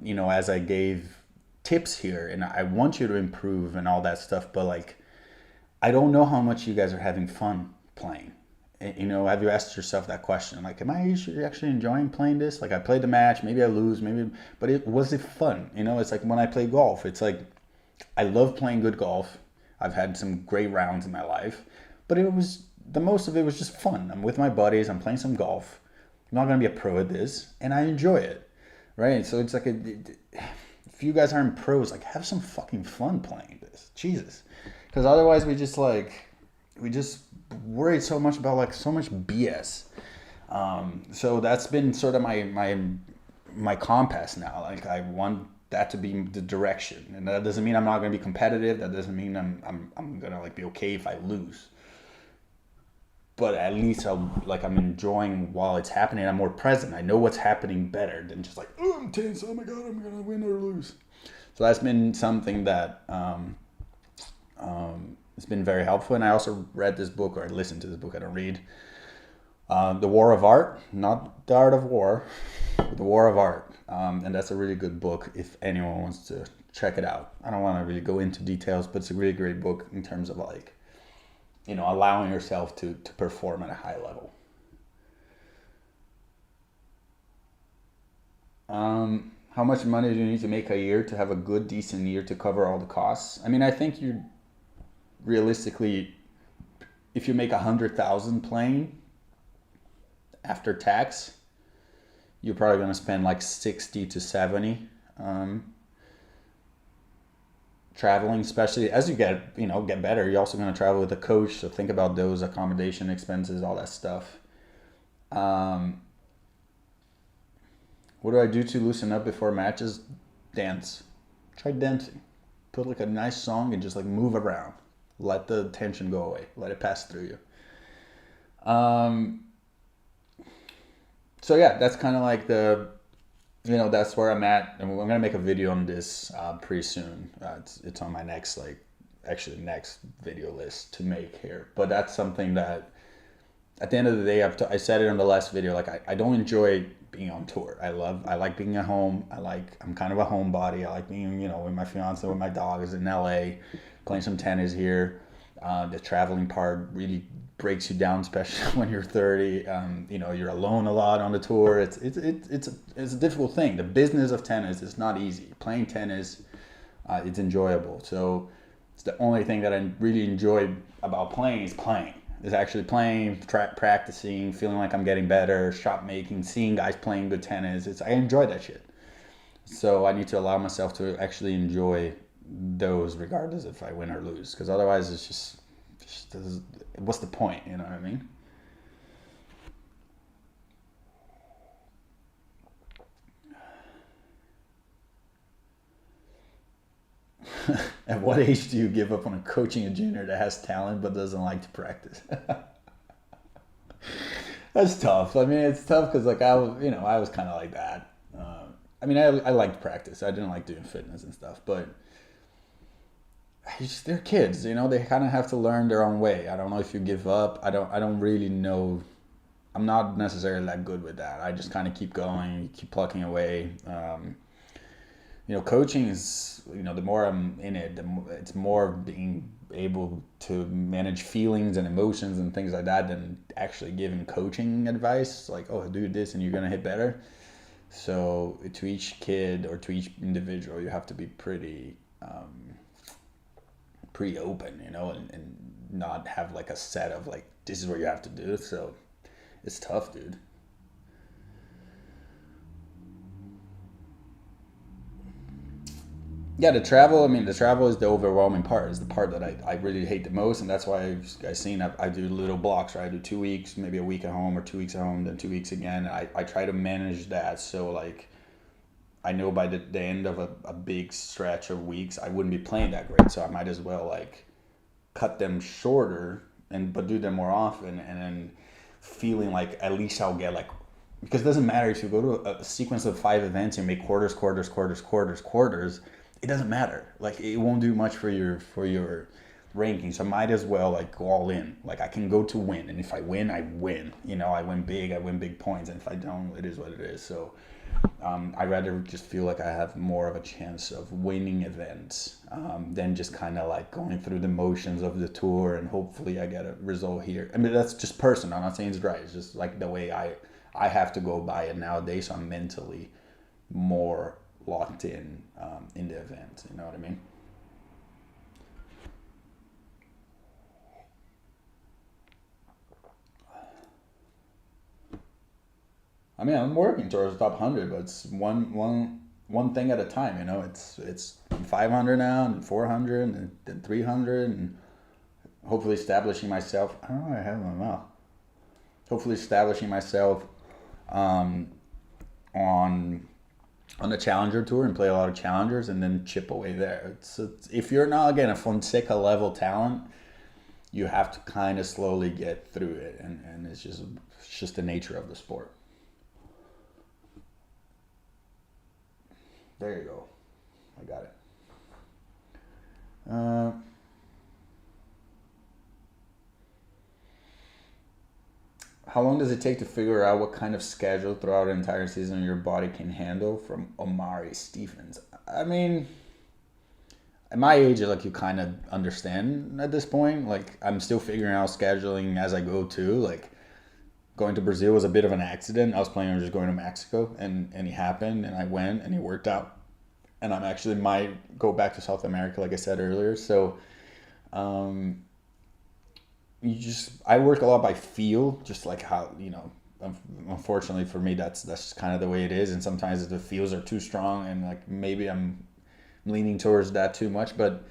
you know, as I gave tips here, and I want you to improve and all that stuff, but like, I don't know how much you guys are having fun playing. You know, have you asked yourself that question? Like, am I actually enjoying playing this? Like, I played the match, maybe I lose, but was it fun? You know, it's like when I play golf, it's like, I love playing good golf. I've had some great rounds in my life, but the most of it was just fun. I'm with my buddies, I'm playing some golf. I'm not going to be a pro at this, and I enjoy it, right? So it's like, if you guys aren't pros, like, have some fucking fun playing this. Jesus. Because otherwise we just worried so much about like so much BS. So that's been sort of my compass now. Like, I want that to be the direction, and that doesn't mean I'm not going to be competitive. That doesn't mean I'm gonna like be okay if I lose. But at least I'm enjoying while it's happening. I'm more present. I know what's happening better than just like, oh, I'm tense. Oh my god, I'm gonna win or lose. So that's been something that it's been very helpful. And I also read this book, or I listened to this book. I don't read. The War of Art, not the Art of War, The War of Art. And that's a really good book if anyone wants to check it out. I don't want to really go into details, but it's a really great book in terms of like, you know, allowing yourself to perform at a high level. How much money do you need to make a year to have a good, decent year to cover all the costs? I mean, I think you realistically, if you make 100,000 playing after tax, you're probably going to spend like 60 to 70 traveling, especially as you get better. You're also going to travel with a coach, so think about those accommodation expenses, all that stuff. What do I do to loosen up before matches? Dance. Try dancing. Put like a nice song and just like move around. Let the tension go away. Let it pass through you. So yeah, that's kind of like that's where I'm at. And I'm gonna make a video on this pretty soon. It's on my next next video list to make here. But that's something that, at the end of the day, I said it on the last video. Like, I don't enjoy being on tour. I like being at home. I'm kind of a homebody. I like being, with my fiance, with my dogs in LA, playing some tennis here. The traveling part really breaks you down, especially when you're 30. You're alone a lot on the tour. It's a difficult thing. The business of tennis is not easy. Playing tennis, it's enjoyable. So it's the only thing that I really enjoy about playing is playing. Is actually playing, practicing, feeling like I'm getting better, shot making, seeing guys playing good tennis. I enjoy that shit. So I need to allow myself to actually enjoy those, regardless if I win or lose. Because otherwise, it's just what's the point? You know what I mean? At what age do you give up on coaching a junior that has talent but doesn't like to practice? That's tough. I mean, it's tough because I was kind of like that. I liked practice. I didn't like doing fitness and stuff, but they're kids. They kind of have to learn their own way. I don't know if you give up. I don't really know. I'm not necessarily that good with that. I just kind of keep going, keep plucking away. Coaching is, the more I'm in it, it's more being able to manage feelings and emotions and things like that than actually giving coaching advice. Like, oh, do this and you're going to hit better. So to each kid or to each individual, you have to be pretty open, and not have like a set of like, this is what you have to do. So it's tough, dude. Yeah, the travel is the overwhelming part. Is the part that I really hate the most, and that's why I've seen I do little blocks, right? I do 2 weeks, maybe a week at home, or 2 weeks at home, then 2 weeks again. I try to manage that, so like I know by the end of a big stretch of weeks, I wouldn't be playing that great, so I might as well like cut them shorter but do them more often, and then feeling like at least I'll get like, because it doesn't matter if you go to a sequence of 5 events and make quarters. It doesn't matter. Like, it won't do much for your ranking. So I might as well like go all in. Like, I can go to win, and if I win, I win. I win big points, and if I don't, it is what it is. So I'd rather just feel like I have more of a chance of winning events than just kind of like going through the motions of the tour and hopefully I get a result here. I mean, that's just personal. I'm not saying it's right. It's just like the way I have to go by it nowadays. So I'm mentally more locked in the event. You know what I mean? I'm working towards the top 100, but it's one thing at a time. It's 500 now, and 400, and then 300, and hopefully establishing myself. I don't know what I have in my mouth. Hopefully establishing myself on the Challenger Tour and play a lot of Challengers, and then chip away there. It's if you're not, again, a Fonseca level talent, you have to kind of slowly get through it, and it's just the nature of the sport. There you go. I got it. How long does it take to figure out what kind of schedule throughout the entire season your body can handle? From Omari Stephens. At my age, like, you kind of understand at this point. Like, I'm still figuring out scheduling as I go too. Like, going to Brazil was a bit of an accident. I was planning on just going to Mexico, and it happened, and I went, and it worked out. And I'm actually might go back to South America, like I said earlier. So, I work a lot by feel, just like how, unfortunately for me, that's just kind of the way it is. And sometimes the feels are too strong, and like maybe I'm leaning towards that too much. But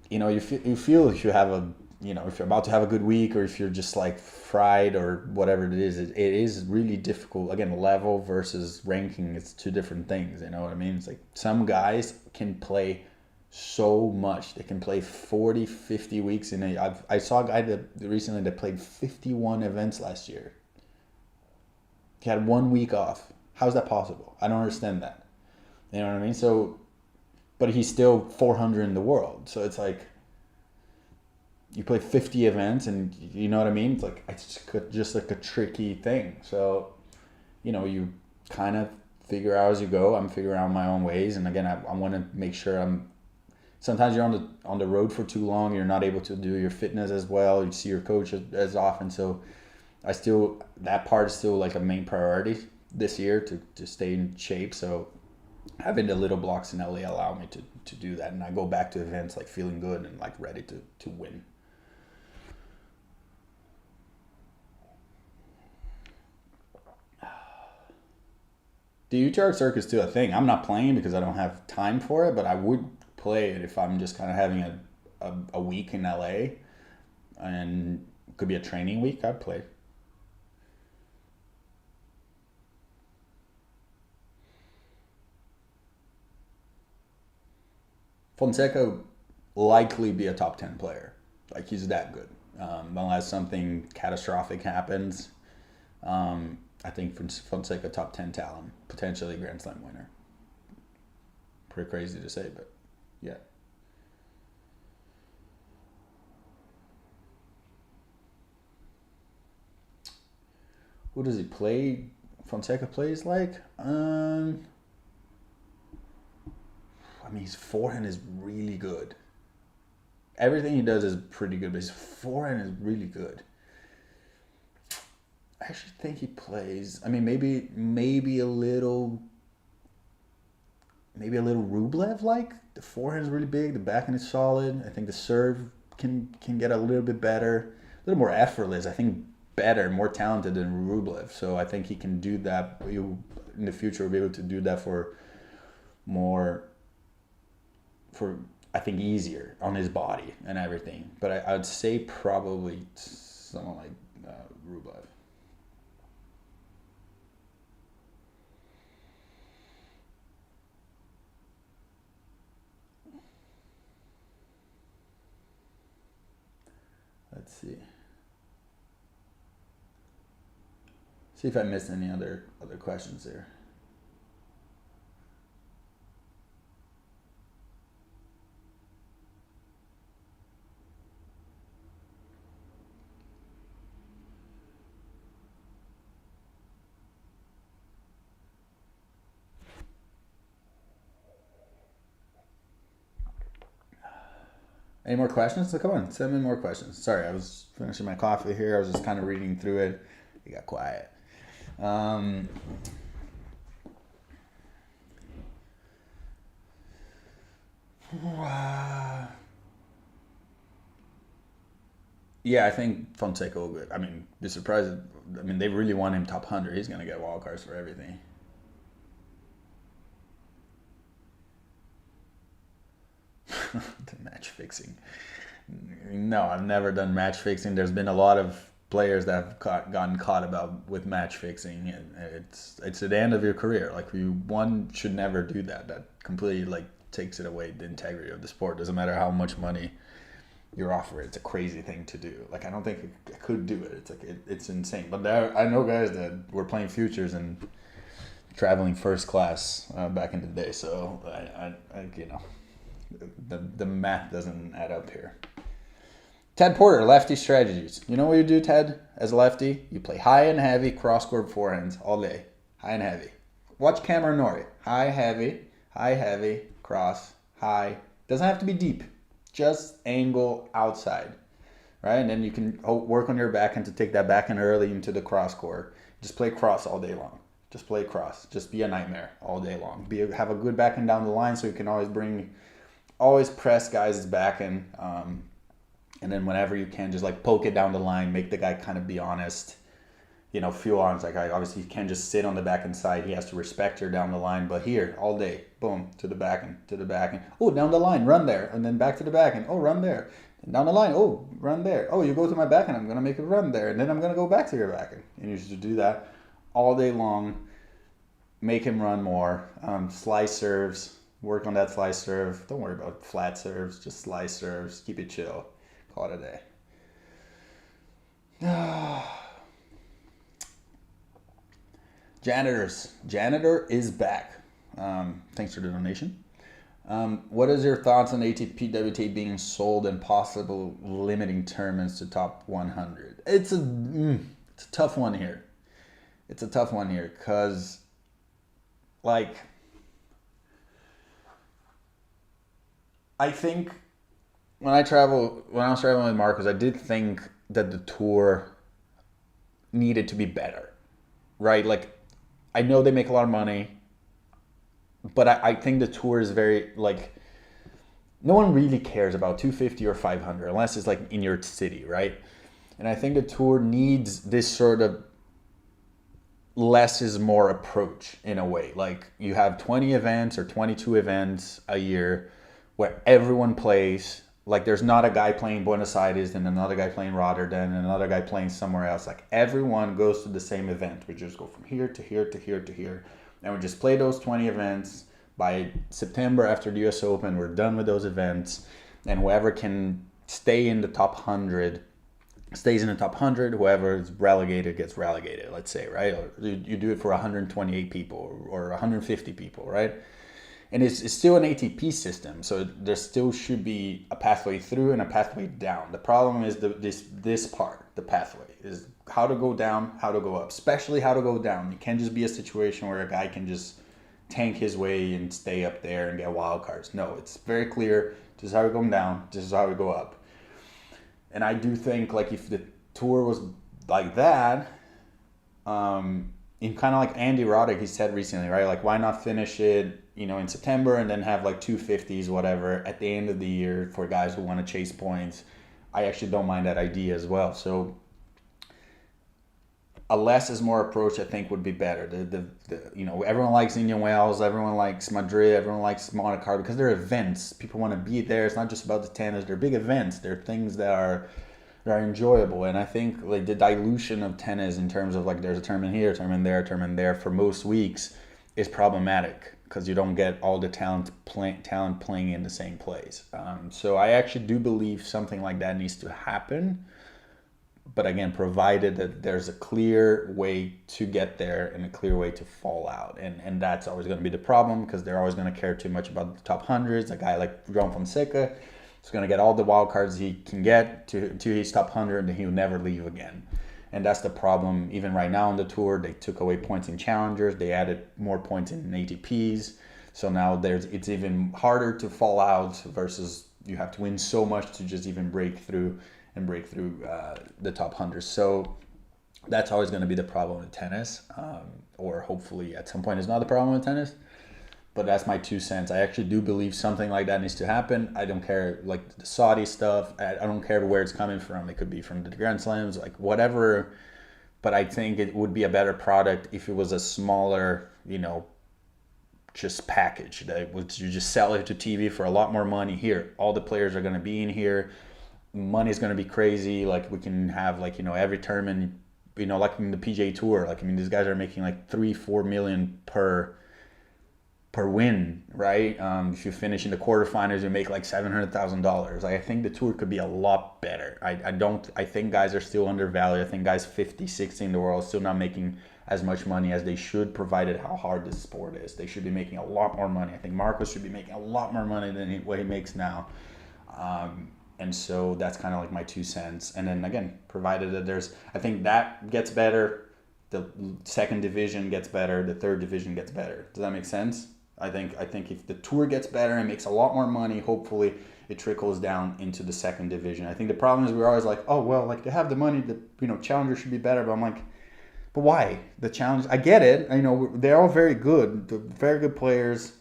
you feel if you have if you're about to have a good week, or if you're just like fried or whatever it is really difficult. Again, level versus ranking, it's two different things. You know what I mean? It's like some guys can play so much. They can play 40, 50 weeks in I saw a guy that recently played 51 events last year. He had 1 week off. How's that possible? I don't understand that. You know what I mean? So, but he's still 400 in the world. So it's like, you play 50 events, and you know what I mean? It's like, it's just like a tricky thing. So, you kind of figure out as you go. I'm figuring out my own ways, and again, I want to make sure I'm. Sometimes you're on the road for too long. You're not able to do your fitness as well. You see your coach as often, so that part is still like a main priority this year to stay in shape. So having the little blocks in LA allow me to do that, and I go back to events like feeling good and like ready to win. The UTR circuit is still a thing. I'm not playing because I don't have time for it, but I would play it if I'm just kind of having a week in LA, and it could be a training week. I'd play. Fonseca likely be a top 10 player. Like, he's that good. Unless something catastrophic happens, I think Fonseca top 10 talent, potentially Grand Slam winner. Pretty crazy to say, but yeah. Who does he play? Fonseca plays like? His forehand is really good. Everything he does is pretty good, but his forehand is really good. I actually think he plays. Maybe a little Rublev like. The forehand is really big. The backhand is solid. I think the serve can get a little bit better, a little more effortless. I think better, more talented than Rublev. So I think he can do that. You in the future will be able to do that for I think easier on his body and everything. But I'd say probably someone like Rublev. Let's see. See if I missed any other questions there. Any more questions? So come on, send me more questions. Sorry, I was finishing my coffee here. I was just kind of reading through it. It got quiet. Yeah, I think Fonseca will be. Be surprised. They really want him top 100. He's going to get wild cards for everything. The match fixing. No, I've never done match fixing. There's been a lot of players that have gotten caught with match fixing. It's at the end of your career. Like, one should never do that. That completely takes it away, the integrity of the sport. Doesn't matter how much money you're offered. It's a crazy thing to do. Like, I don't think I could do it. It's insane. But I know guys that were playing futures and traveling first class back in the day. So the math doesn't add up here. Ted Porter, lefty strategies. You know what you do, Ted, as a lefty? You play high and heavy cross-court forehands all day. High and heavy. Watch Cameron Norrie. High, heavy, cross, high. Doesn't have to be deep. Just angle outside. Right? And then you can work on your backhand to take that backhand early into the cross-court. Just play cross all day long. Just play cross. Just be a nightmare all day long. Have a good backhand down the line so you can always press guys' backhand. And then whenever you can, just poke it down the line, make the guy kind of be honest. Few arms. Obviously, he can't just sit on the backhand side. He has to respect her down the line. But here, all day, boom, to the backhand. Oh, down the line, run there. And then back to the backhand. Oh, run there. And down the line, oh, run there. Oh, you go to my backhand, I'm going to make it run there. And then I'm going to go back to your backhand. And you should do that all day long. Make him run more. Slice serves. Work on that slice serve. Don't worry about flat serves. Just slice serves. Keep it chill. Call it a day. Janitors. Janitor is back. Thanks for the donation. What is your thoughts on ATP WTA being sold and possible limiting tournaments to top 100? It's a tough one here. It's a tough one here because, like, I think when I was traveling with Marcus, I did think that the tour needed to be better, right? Like, I know they make a lot of money, but I think the tour is very, like, no one really cares about 250 or 500 unless it's like in your city, right? And I think the tour needs this sort of less is more approach in a way. Like, you have 20 events or 22 events a year where everyone plays. Like, there's not a guy playing Buenos Aires and another guy playing Rotterdam and another guy playing somewhere else. Like, everyone goes to the same event. We just go from here to here to here to here. And we just play those 20 events. By September, after the US Open, we're done with those events. And whoever can stay in the top 100 stays in the top 100. Whoever is relegated gets relegated, let's say, right? Or you do it for 128 people or 150 people, right? And it's still an ATP system, so there still should be a pathway through and a pathway down. The problem is this part, the pathway, is how to go down, how to go up, especially how to go down. It can't just be a situation where a guy can just tank his way and stay up there and get wild cards. No, it's very clear. This is how we go down. This is how we go up. And I do think, like, if the tour was like that, in kind of like Andy Roddick, he said recently, right? Like, why not finish it, in September and then have like 250s, whatever, at the end of the year for guys who want to chase points. I actually don't mind that idea as well. So a less is more approach, I think, would be better. Everyone likes Indian Wells, everyone likes Madrid, everyone likes Monte Carlo because they're events. People want to be there. It's not just about the tennis. They're big events. They're things that are enjoyable. And I think, like, the dilution of tennis in terms of, like, there's a tournament here, a tournament there for most weeks is problematic because you don't get all the talent playing in the same place. So I actually do believe something like that needs to happen. But again, provided that there's a clear way to get there and a clear way to fall out. And that's always going to be the problem because they're always going to care too much about the top hundreds. A guy like João Fonseca is going to get all the wild cards he can get to his top 100 and he'll never leave again. And that's the problem. Even right now on the tour, they took away points in challengers. They added more points in ATPs. So now it's even harder to fall out versus you have to win so much to just even break through the top 100. So that's always going to be the problem with tennis, or hopefully at some point it's not the problem with tennis. But that's my 2 cents. I actually do believe something like that needs to happen. I don't care, like, the Saudi stuff. I don't care where it's coming from. It could be from the Grand Slams, like, whatever. But I think it would be a better product if it was a smaller, just package that would you just sell it to TV for a lot more money. Here, all the players are going to be in here. Money is going to be crazy. Like, we can have, like, every tournament, like in the PGA Tour. Like, these guys are making like 3-4 million per win, right? If you finish in the quarterfinals, you make like $700,000. Like, I think the tour could be a lot better. I think guys are still undervalued. I think guys 50, 60 in the world are still not making as much money as they should, provided how hard this sport is. They should be making a lot more money. I think Marcos should be making a lot more money than what he makes now. And so that's kind of like my 2 cents. And then again, provided that I think that gets better, the second division gets better, the third division gets better. Does that make sense? I think if the tour gets better and makes a lot more money, hopefully it trickles down into the second division. I think the problem is we're always like, oh, well, like, they have the money, challenger should be better. But I'm like, but why? The challenge, I get it. They're all very good. They're very good players.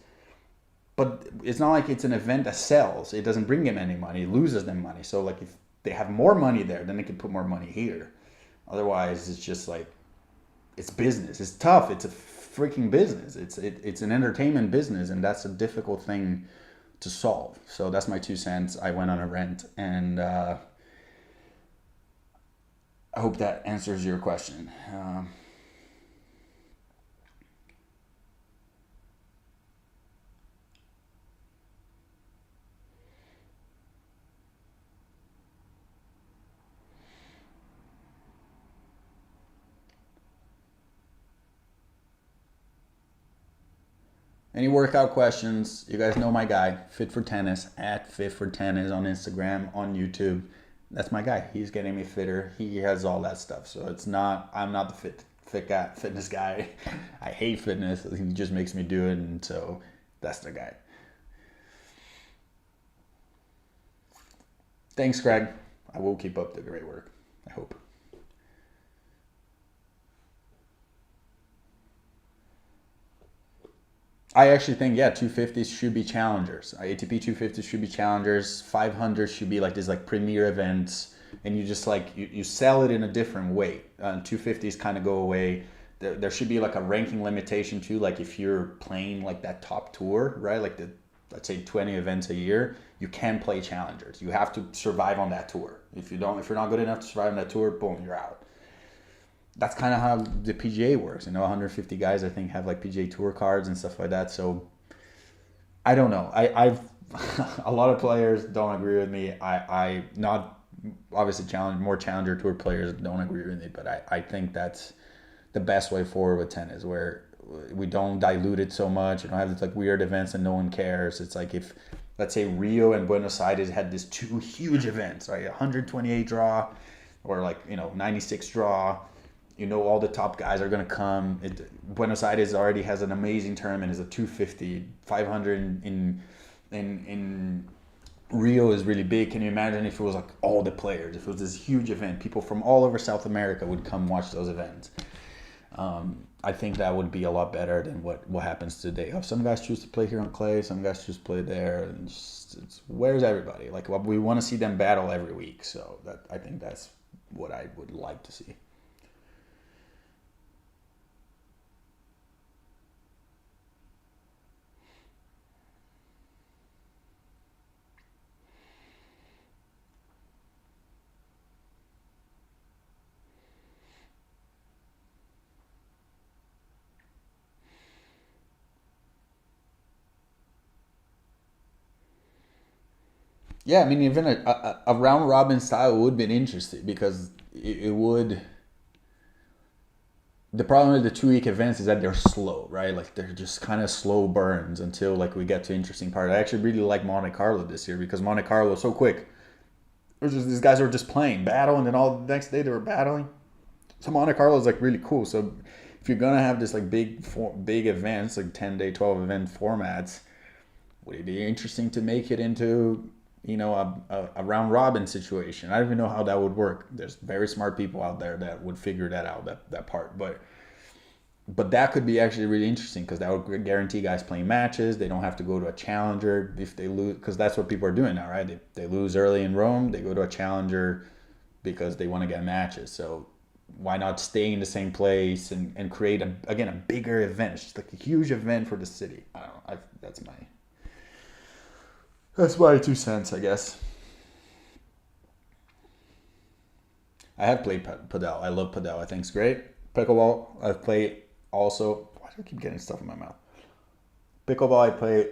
But it's not like it's an event that sells. It doesn't bring them any money. It loses them money. So, like, if they have more money there, then they can put more money here. Otherwise, it's just like, it's business. It's tough. It's a freaking business. It's an entertainment business, and that's a difficult thing to solve. So that's my 2 cents. I went on a rant, and I hope that answers your question. Any workout questions? You guys know my guy, Fit for Tennis, at Fit for Tennis on Instagram, on YouTube. That's my guy. He's getting me fitter. He has all that stuff. So I'm not the fitness guy. I hate fitness. He just makes me do it, and so that's the guy. Thanks, Craig. I will keep up the great work. I hope. I actually think, yeah, 250s should be challengers. ATP 250s should be challengers. 500 should be like these like premier events, and you just like you sell it in a different way. 250s kind of go away. There should be like a ranking limitation too. Like if you're playing like that top tour, right? Like let's say 20 events a year, you can play challengers. You have to survive on that tour. If you're not good enough to survive on that tour, boom, you're out. That's kind of how the PGA works. 150 guys I think have like PGA Tour cards and stuff like that. So I don't know. I've a lot of players don't agree with me. I not obviously more challenger tour players don't agree with me, but I think that's the best way forward with tennis, where we don't dilute it so much. You don't have these like weird events and no one cares. It's like if let's say Rio and Buenos Aires had these two huge events, right? 128 draw or like 96 draw. All the top guys are going to come. Buenos Aires already has an amazing tournament. It's a 250, 500 in Rio is really big. Can you imagine if it was like all the players? If it was this huge event, people from all over South America would come watch those events. I think that would be a lot better than what happens today. Some guys choose to play here on clay, some guys choose to play there, and where's everybody? Like we want to see them battle every week. So I think that's what I would like to see. Yeah, I mean, even a round robin style would be interesting because it would. The problem with the 2 week events is that they're slow, right? Like they're just kind of slow burns until like we get to interesting part. I actually really like Monte Carlo this year because Monte Carlo is so quick. It was just these guys were just playing battle, and then all the next day they were battling. So Monte Carlo is like really cool. So if you're gonna have this like big events, like 10-day, 12 event formats, would it be interesting to make it into a round robin situation? I don't even know how that would work. There's very smart people out there that would figure that out, that part. But that could be actually really interesting because that would guarantee guys playing matches. They don't have to go to a challenger if they lose, because that's what people are doing now, right? They lose early in Rome, they go to a challenger because they want to get matches. So why not stay in the same place and create a bigger event? It's just like a huge event for the city. I don't know. That's my 2 cents, I guess. I have played padel. I love padel. I think it's great. Pickleball, I've played also. Why do I keep getting stuff in my mouth? Pickleball, I play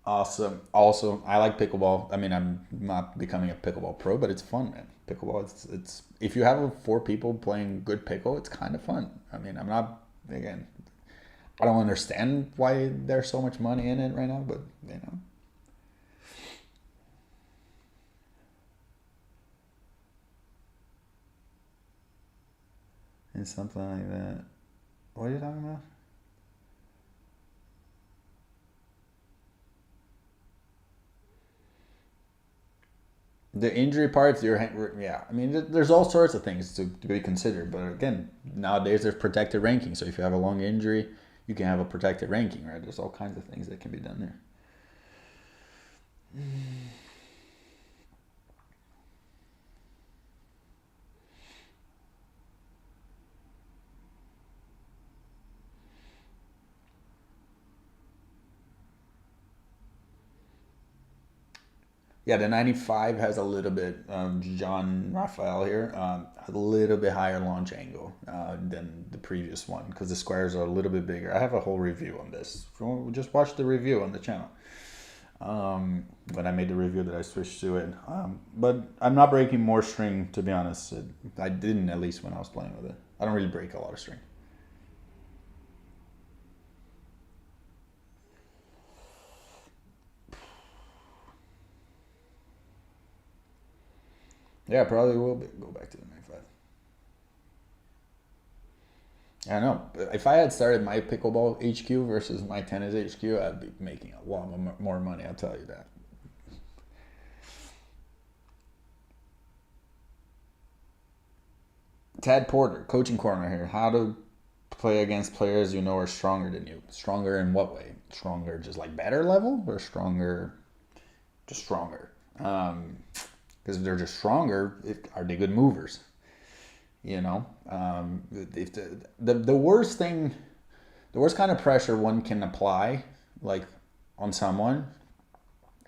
awesome. Also, I like pickleball. I mean, I'm not becoming a pickleball pro, but it's fun, man. Pickleball, it's if you have 4 people playing good pickle, it's kind of fun. I mean, I don't understand why there's so much money in it right now, but it's something like that. What are you talking about? The injury parts, yeah. I mean, there's all sorts of things to be considered. But again, nowadays there's protected ranking. So if you have a long injury, you can have a protected ranking, right? There's all kinds of things that can be done there. Yeah, the 95 has a little bit, John Raphael here, a little bit higher launch angle than the previous one because the squares are a little bit bigger. I have a whole review on this. Just watch the review on the channel. When I made the review that I switched to it. But I'm not breaking more string, to be honest. I didn't, at least when I was playing with it. I don't really break a lot of string. Yeah, probably will go back to the 95. I don't know. If I had started my pickleball HQ versus my tennis HQ, I'd be making a lot more money. I'll tell you that. Tad Porter, coaching corner here. How to play against players you know are stronger than you. Stronger in what way? Stronger, just like better level, or stronger, just stronger? Because if they're just stronger, are they good movers? You know, if the worst thing, the worst kind of pressure one can apply, like on someone,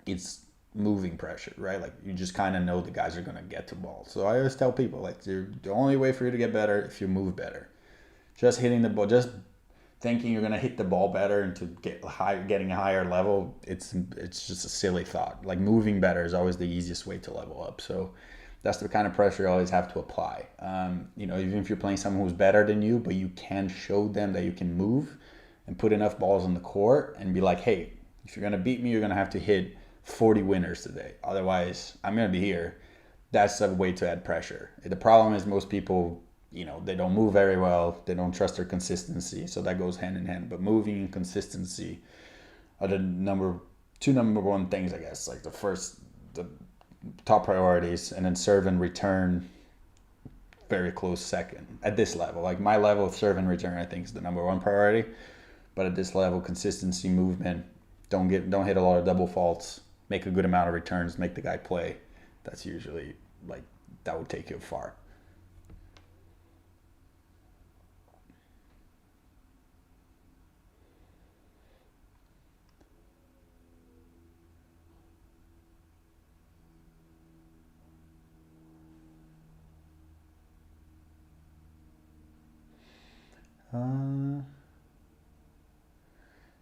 it's moving pressure, right? Like you just kind of know the guys are gonna get to ball. So I always tell people like the only way for you to get better if you move better. Just hitting the ball, just thinking you're gonna hit the ball better and to getting a higher level, it's just a silly thought. Like moving better is always the easiest way to level up. So that's the kind of pressure you always have to apply. You know, even if you're playing someone who's better than you, but you can show them that you can move and put enough balls on the court and be like, hey, if you're gonna beat me, you're gonna have to hit 40 winners today. Otherwise, I'm gonna be here. That's a way to add pressure. The problem is most people, you know, they don't move very well. They don't trust their consistency. So that goes hand in hand. But moving and consistency are the number one things, I guess. Like the top priorities, and then serve and return very close second at this level. Like my level of serve and return, I think is the number one priority. But at this level, consistency, movement, don't hit a lot of double faults, make a good amount of returns, make the guy play. That's usually like that would take you far.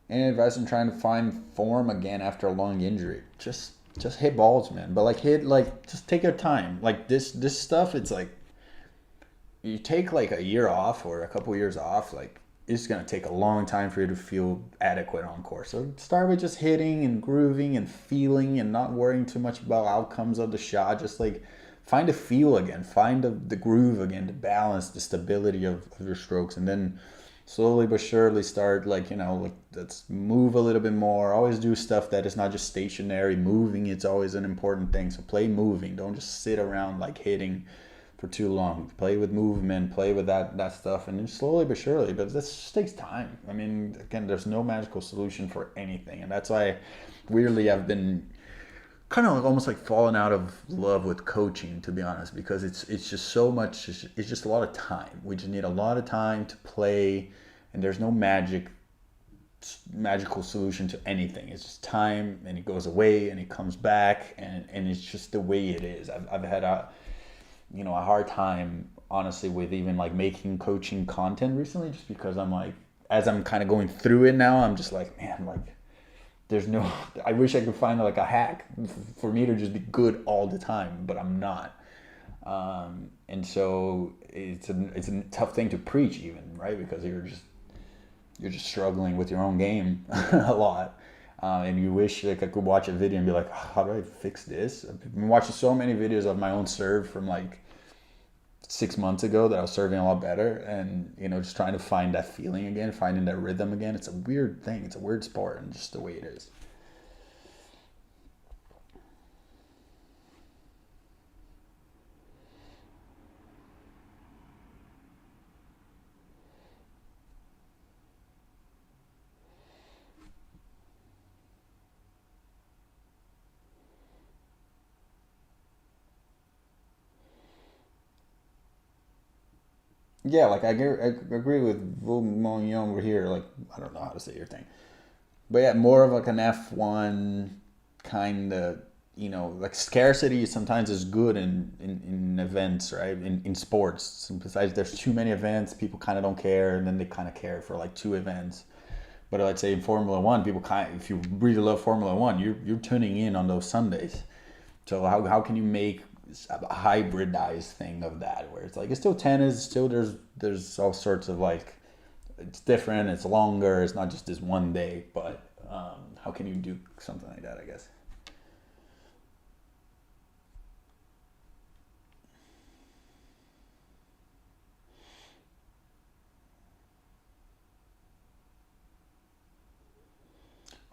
Any advice on trying to find form again after a long injury? Just hit balls, man. But just take your time. Like this stuff, it's like you take like a year off or a couple years off, like it's gonna take a long time for you to feel adequate on course. So start with just hitting and grooving and feeling and not worrying too much about outcomes of the shot. Just like find a feel again, find the groove again, the balance, the stability of your strokes, and then slowly but surely start like, you know, like let's move a little bit more. Always do stuff that is not just stationary. Moving, it's always an important thing. So play moving. Don't just sit around like hitting for too long. Play with movement, play with that stuff, and then slowly but surely. But this just takes time. I mean, again, there's no magical solution for anything, and that's why weirdly I've been kind of like almost like falling out of love with coaching, to be honest, because it's just so much. It's just a lot of time. We just need a lot of time to play, and there's no magical solution to anything. It's just time, and it goes away and it comes back, and it's just the way it is. I've had a hard time honestly with even like making coaching content recently, just because I'm like, as I'm kind of going through it now, I'm just like, man, like there's no, I wish I could find like a hack for me to just be good all the time, but I'm not. And so it's a tough thing to preach even, right? Because you're just struggling with your own game a lot. And you wish like I could watch a video and be like, how do I fix this? I've been watching so many videos of my own serve from like 6 months ago that I was serving a lot better, and just trying to find that feeling again, finding that rhythm again. It's a weird thing. It's a weird sport, and just the way it is. Yeah, like I agree with Vu Mon over here. Like I don't know how to say your thing, but yeah, more of like an F1 kind of, like scarcity sometimes is good in events, right? In sports. So besides, there's too many events, people kind of don't care, and then they kind of care for like two events. But let's say in Formula One, people if you really love Formula One, you're tuning in on those Sundays. So how can you make a hybridized thing of that, where it's like it's still tennis, still there's all sorts of like it's different, it's longer, it's not just this one day, but how can you do something like that, I guess.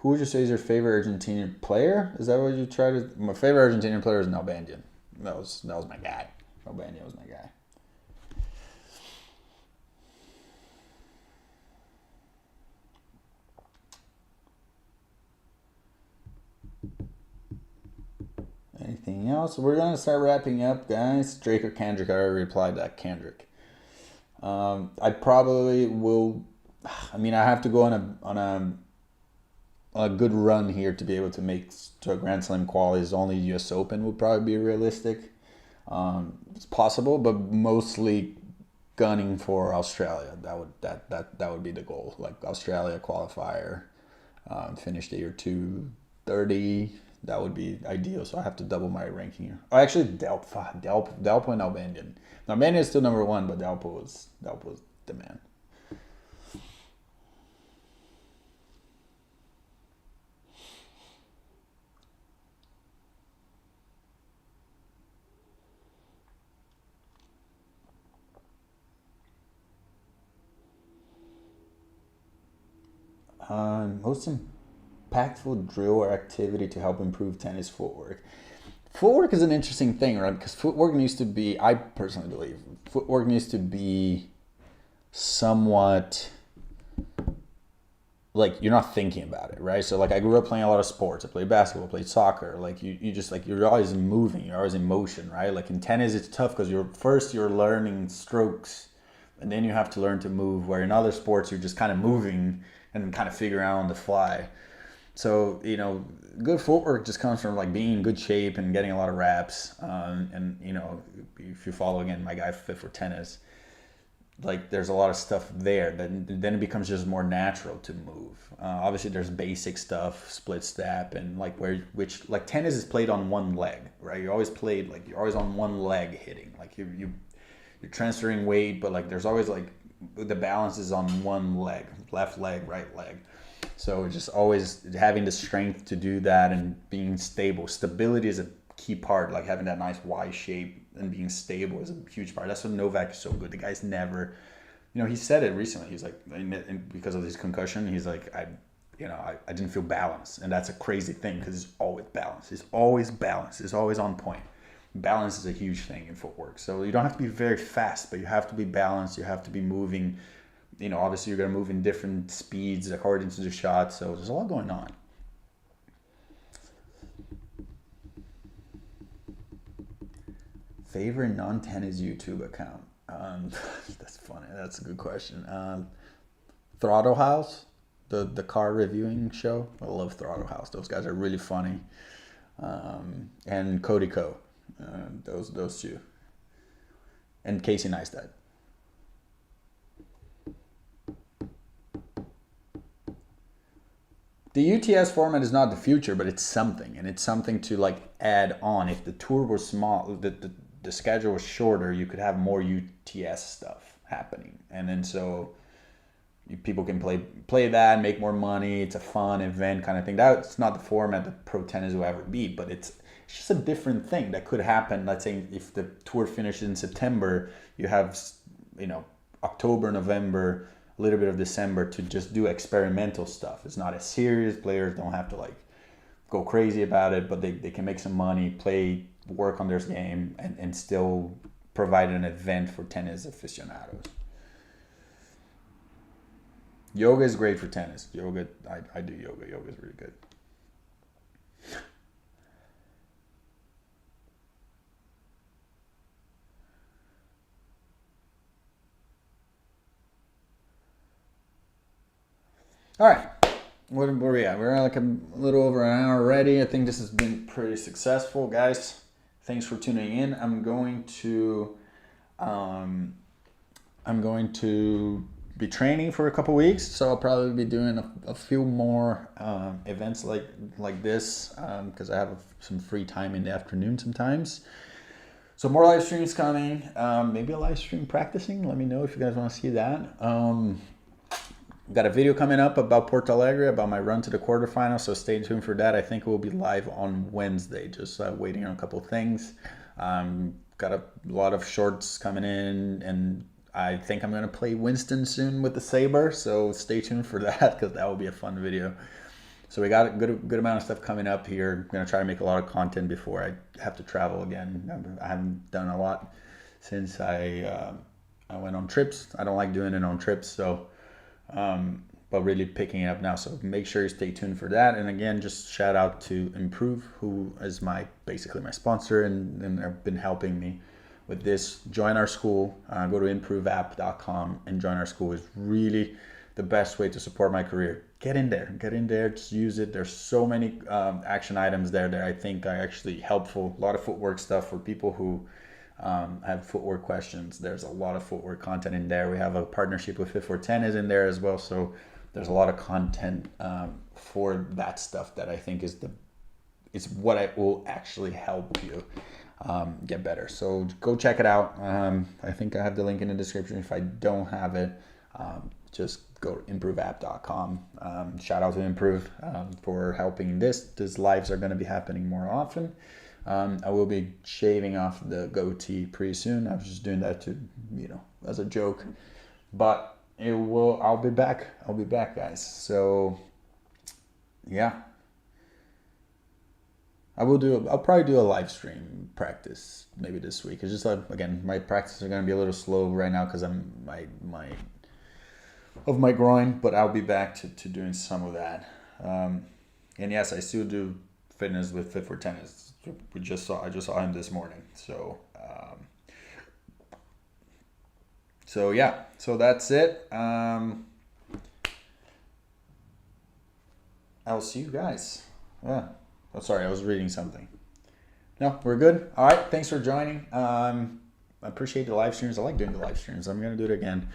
Who would you say is your favorite Argentinian player? Is that what you try to? My favorite Argentinian player is Nalbandian. That was my guy. Nalbandian was my guy. Anything else? We're gonna start wrapping up, guys. Drake or Kendrick? I already replied that Kendrick. I probably will. I mean, I have to go on a good run here to be able to make to a Grand Slam qualities. Only U.S. Open would probably be realistic. It's possible, but mostly gunning for Australia. That would be the goal. Like Australia qualifier, finish the year 230. That would be ideal. So I have to double my ranking here. Oh, actually, Delpo and Nalbandian. Nalbandian is still number one, but Delpo was the man. Most impactful drill or activity to help improve tennis footwork. Footwork is an interesting thing, right? Because footwork needs to be, I personally believe, footwork needs to be somewhat like you're not thinking about it, right? So like I grew up playing a lot of sports. I played basketball, played soccer. Like you just like you're always moving, you're always in motion, right? Like in tennis, it's tough because you're learning strokes, and then you have to learn to move. Where in other sports, you're just kind of moving and kind of figuring out on the fly. So, you know, good footwork just comes from like being in good shape and getting a lot of reps. And, you know, if you follow again, my guy Fit for Tennis, like there's a lot of stuff there. Then it becomes just more natural to move. Obviously, there's basic stuff, split step, and like which tennis is played on one leg, right? You're always on one leg hitting. Like you're transferring weight, but like there's always like the balance is on one leg, left leg, right leg. So just always having the strength to do that and being stable. Stability is a key part, like having that nice Y shape and being stable is a huge part. That's what Novak is so good. The guy's never, you know, he said it recently. He's like, because of his concussion, he's like, I didn't feel balanced. And that's a crazy thing because he's always balanced. He's always balanced. He's always on point. Balance is a huge thing in footwork. So you don't have to be very fast, but you have to be balanced. You have to be moving. You know, obviously you're going to move in different speeds according to the shot. So there's a lot going on. Favorite non-tennis YouTube account? That's funny. That's a good question. Throttle House, the car reviewing show. I love Throttle House. Those guys are really funny. And Cody Co. Those two. And Casey Neistat. The UTS format is not the future, but it's something, and it's something to like add on. If the tour was small, the schedule was shorter, you could have more UTS stuff happening, and then so people can play that, make more money. It's a fun event kind of thing. That's not the format that pro tennis will ever be, but it's just a different thing that could happen. Let's say if the tour finishes in September, you have, you know, October, November, a little bit of December to just do experimental stuff. It's not as serious. Players don't have to like go crazy about it, but they can make some money, work on their game, and still provide an event for tennis aficionados. Yoga is great for tennis. I do yoga. Yoga is really good. All right, where are we at? We're like a little over an hour already. I think this has been pretty successful, guys. Thanks for tuning in. I'm going to be training for a couple weeks, so I'll probably be doing a few more events like this because I have some free time in the afternoon sometimes. So more live streams coming. Maybe a live stream practicing. Let me know if you guys want to see that. Got a video coming up about Porto Alegre, about my run to the quarterfinals, so stay tuned for that. I think we'll be live on Wednesday, just waiting on a couple things. Got a lot of shorts coming in, and I think I'm going to play Winston soon with the Sabre, so stay tuned for that because that will be a fun video. So we got a good amount of stuff coming up here. I'm gonna try to make a lot of content before I have to travel again. I haven't done a lot since I went on trips. I don't like doing it on trips, so but really picking it up now. So make sure you stay tuned for that. And again, just shout out to Improve, who is basically my sponsor, and they've been helping me with this. Join our school. Go to improveapp.com and join our school. Is really the best way to support my career. Get in there, just use it. There's so many action items there that I think are actually helpful. A lot of footwork stuff for people who have footwork questions. There's a lot of footwork content in there. We have a partnership with Fit4 Tennis in there as well. So there's a lot of content for that stuff that I think is what I will actually help you get better. So go check it out. I think I have the link in the description. If I don't have it, just go to improveapp.com. Shout out to Improve for helping this. These lives are going to be happening more often. I will be shaving off the goatee pretty soon. I was just doing that to, as a joke, but I'll be back, guys. So yeah, I'll probably do a live stream practice maybe this week. It's just again, my practices are going to be a little slow right now because I'm my groin, but I'll be back to doing some of that. And yes, I still do fitness with Fit4 Tennis. I just saw him this morning. So yeah, so that's it. I'll see you guys. Yeah. Oh, sorry, I was reading something. No, we're good. All right, thanks for joining. I appreciate the live streams. I like doing the live streams. I'm gonna do it again.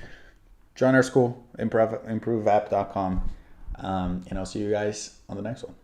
Join our school, improveapp.com, and I'll see you guys on the next one.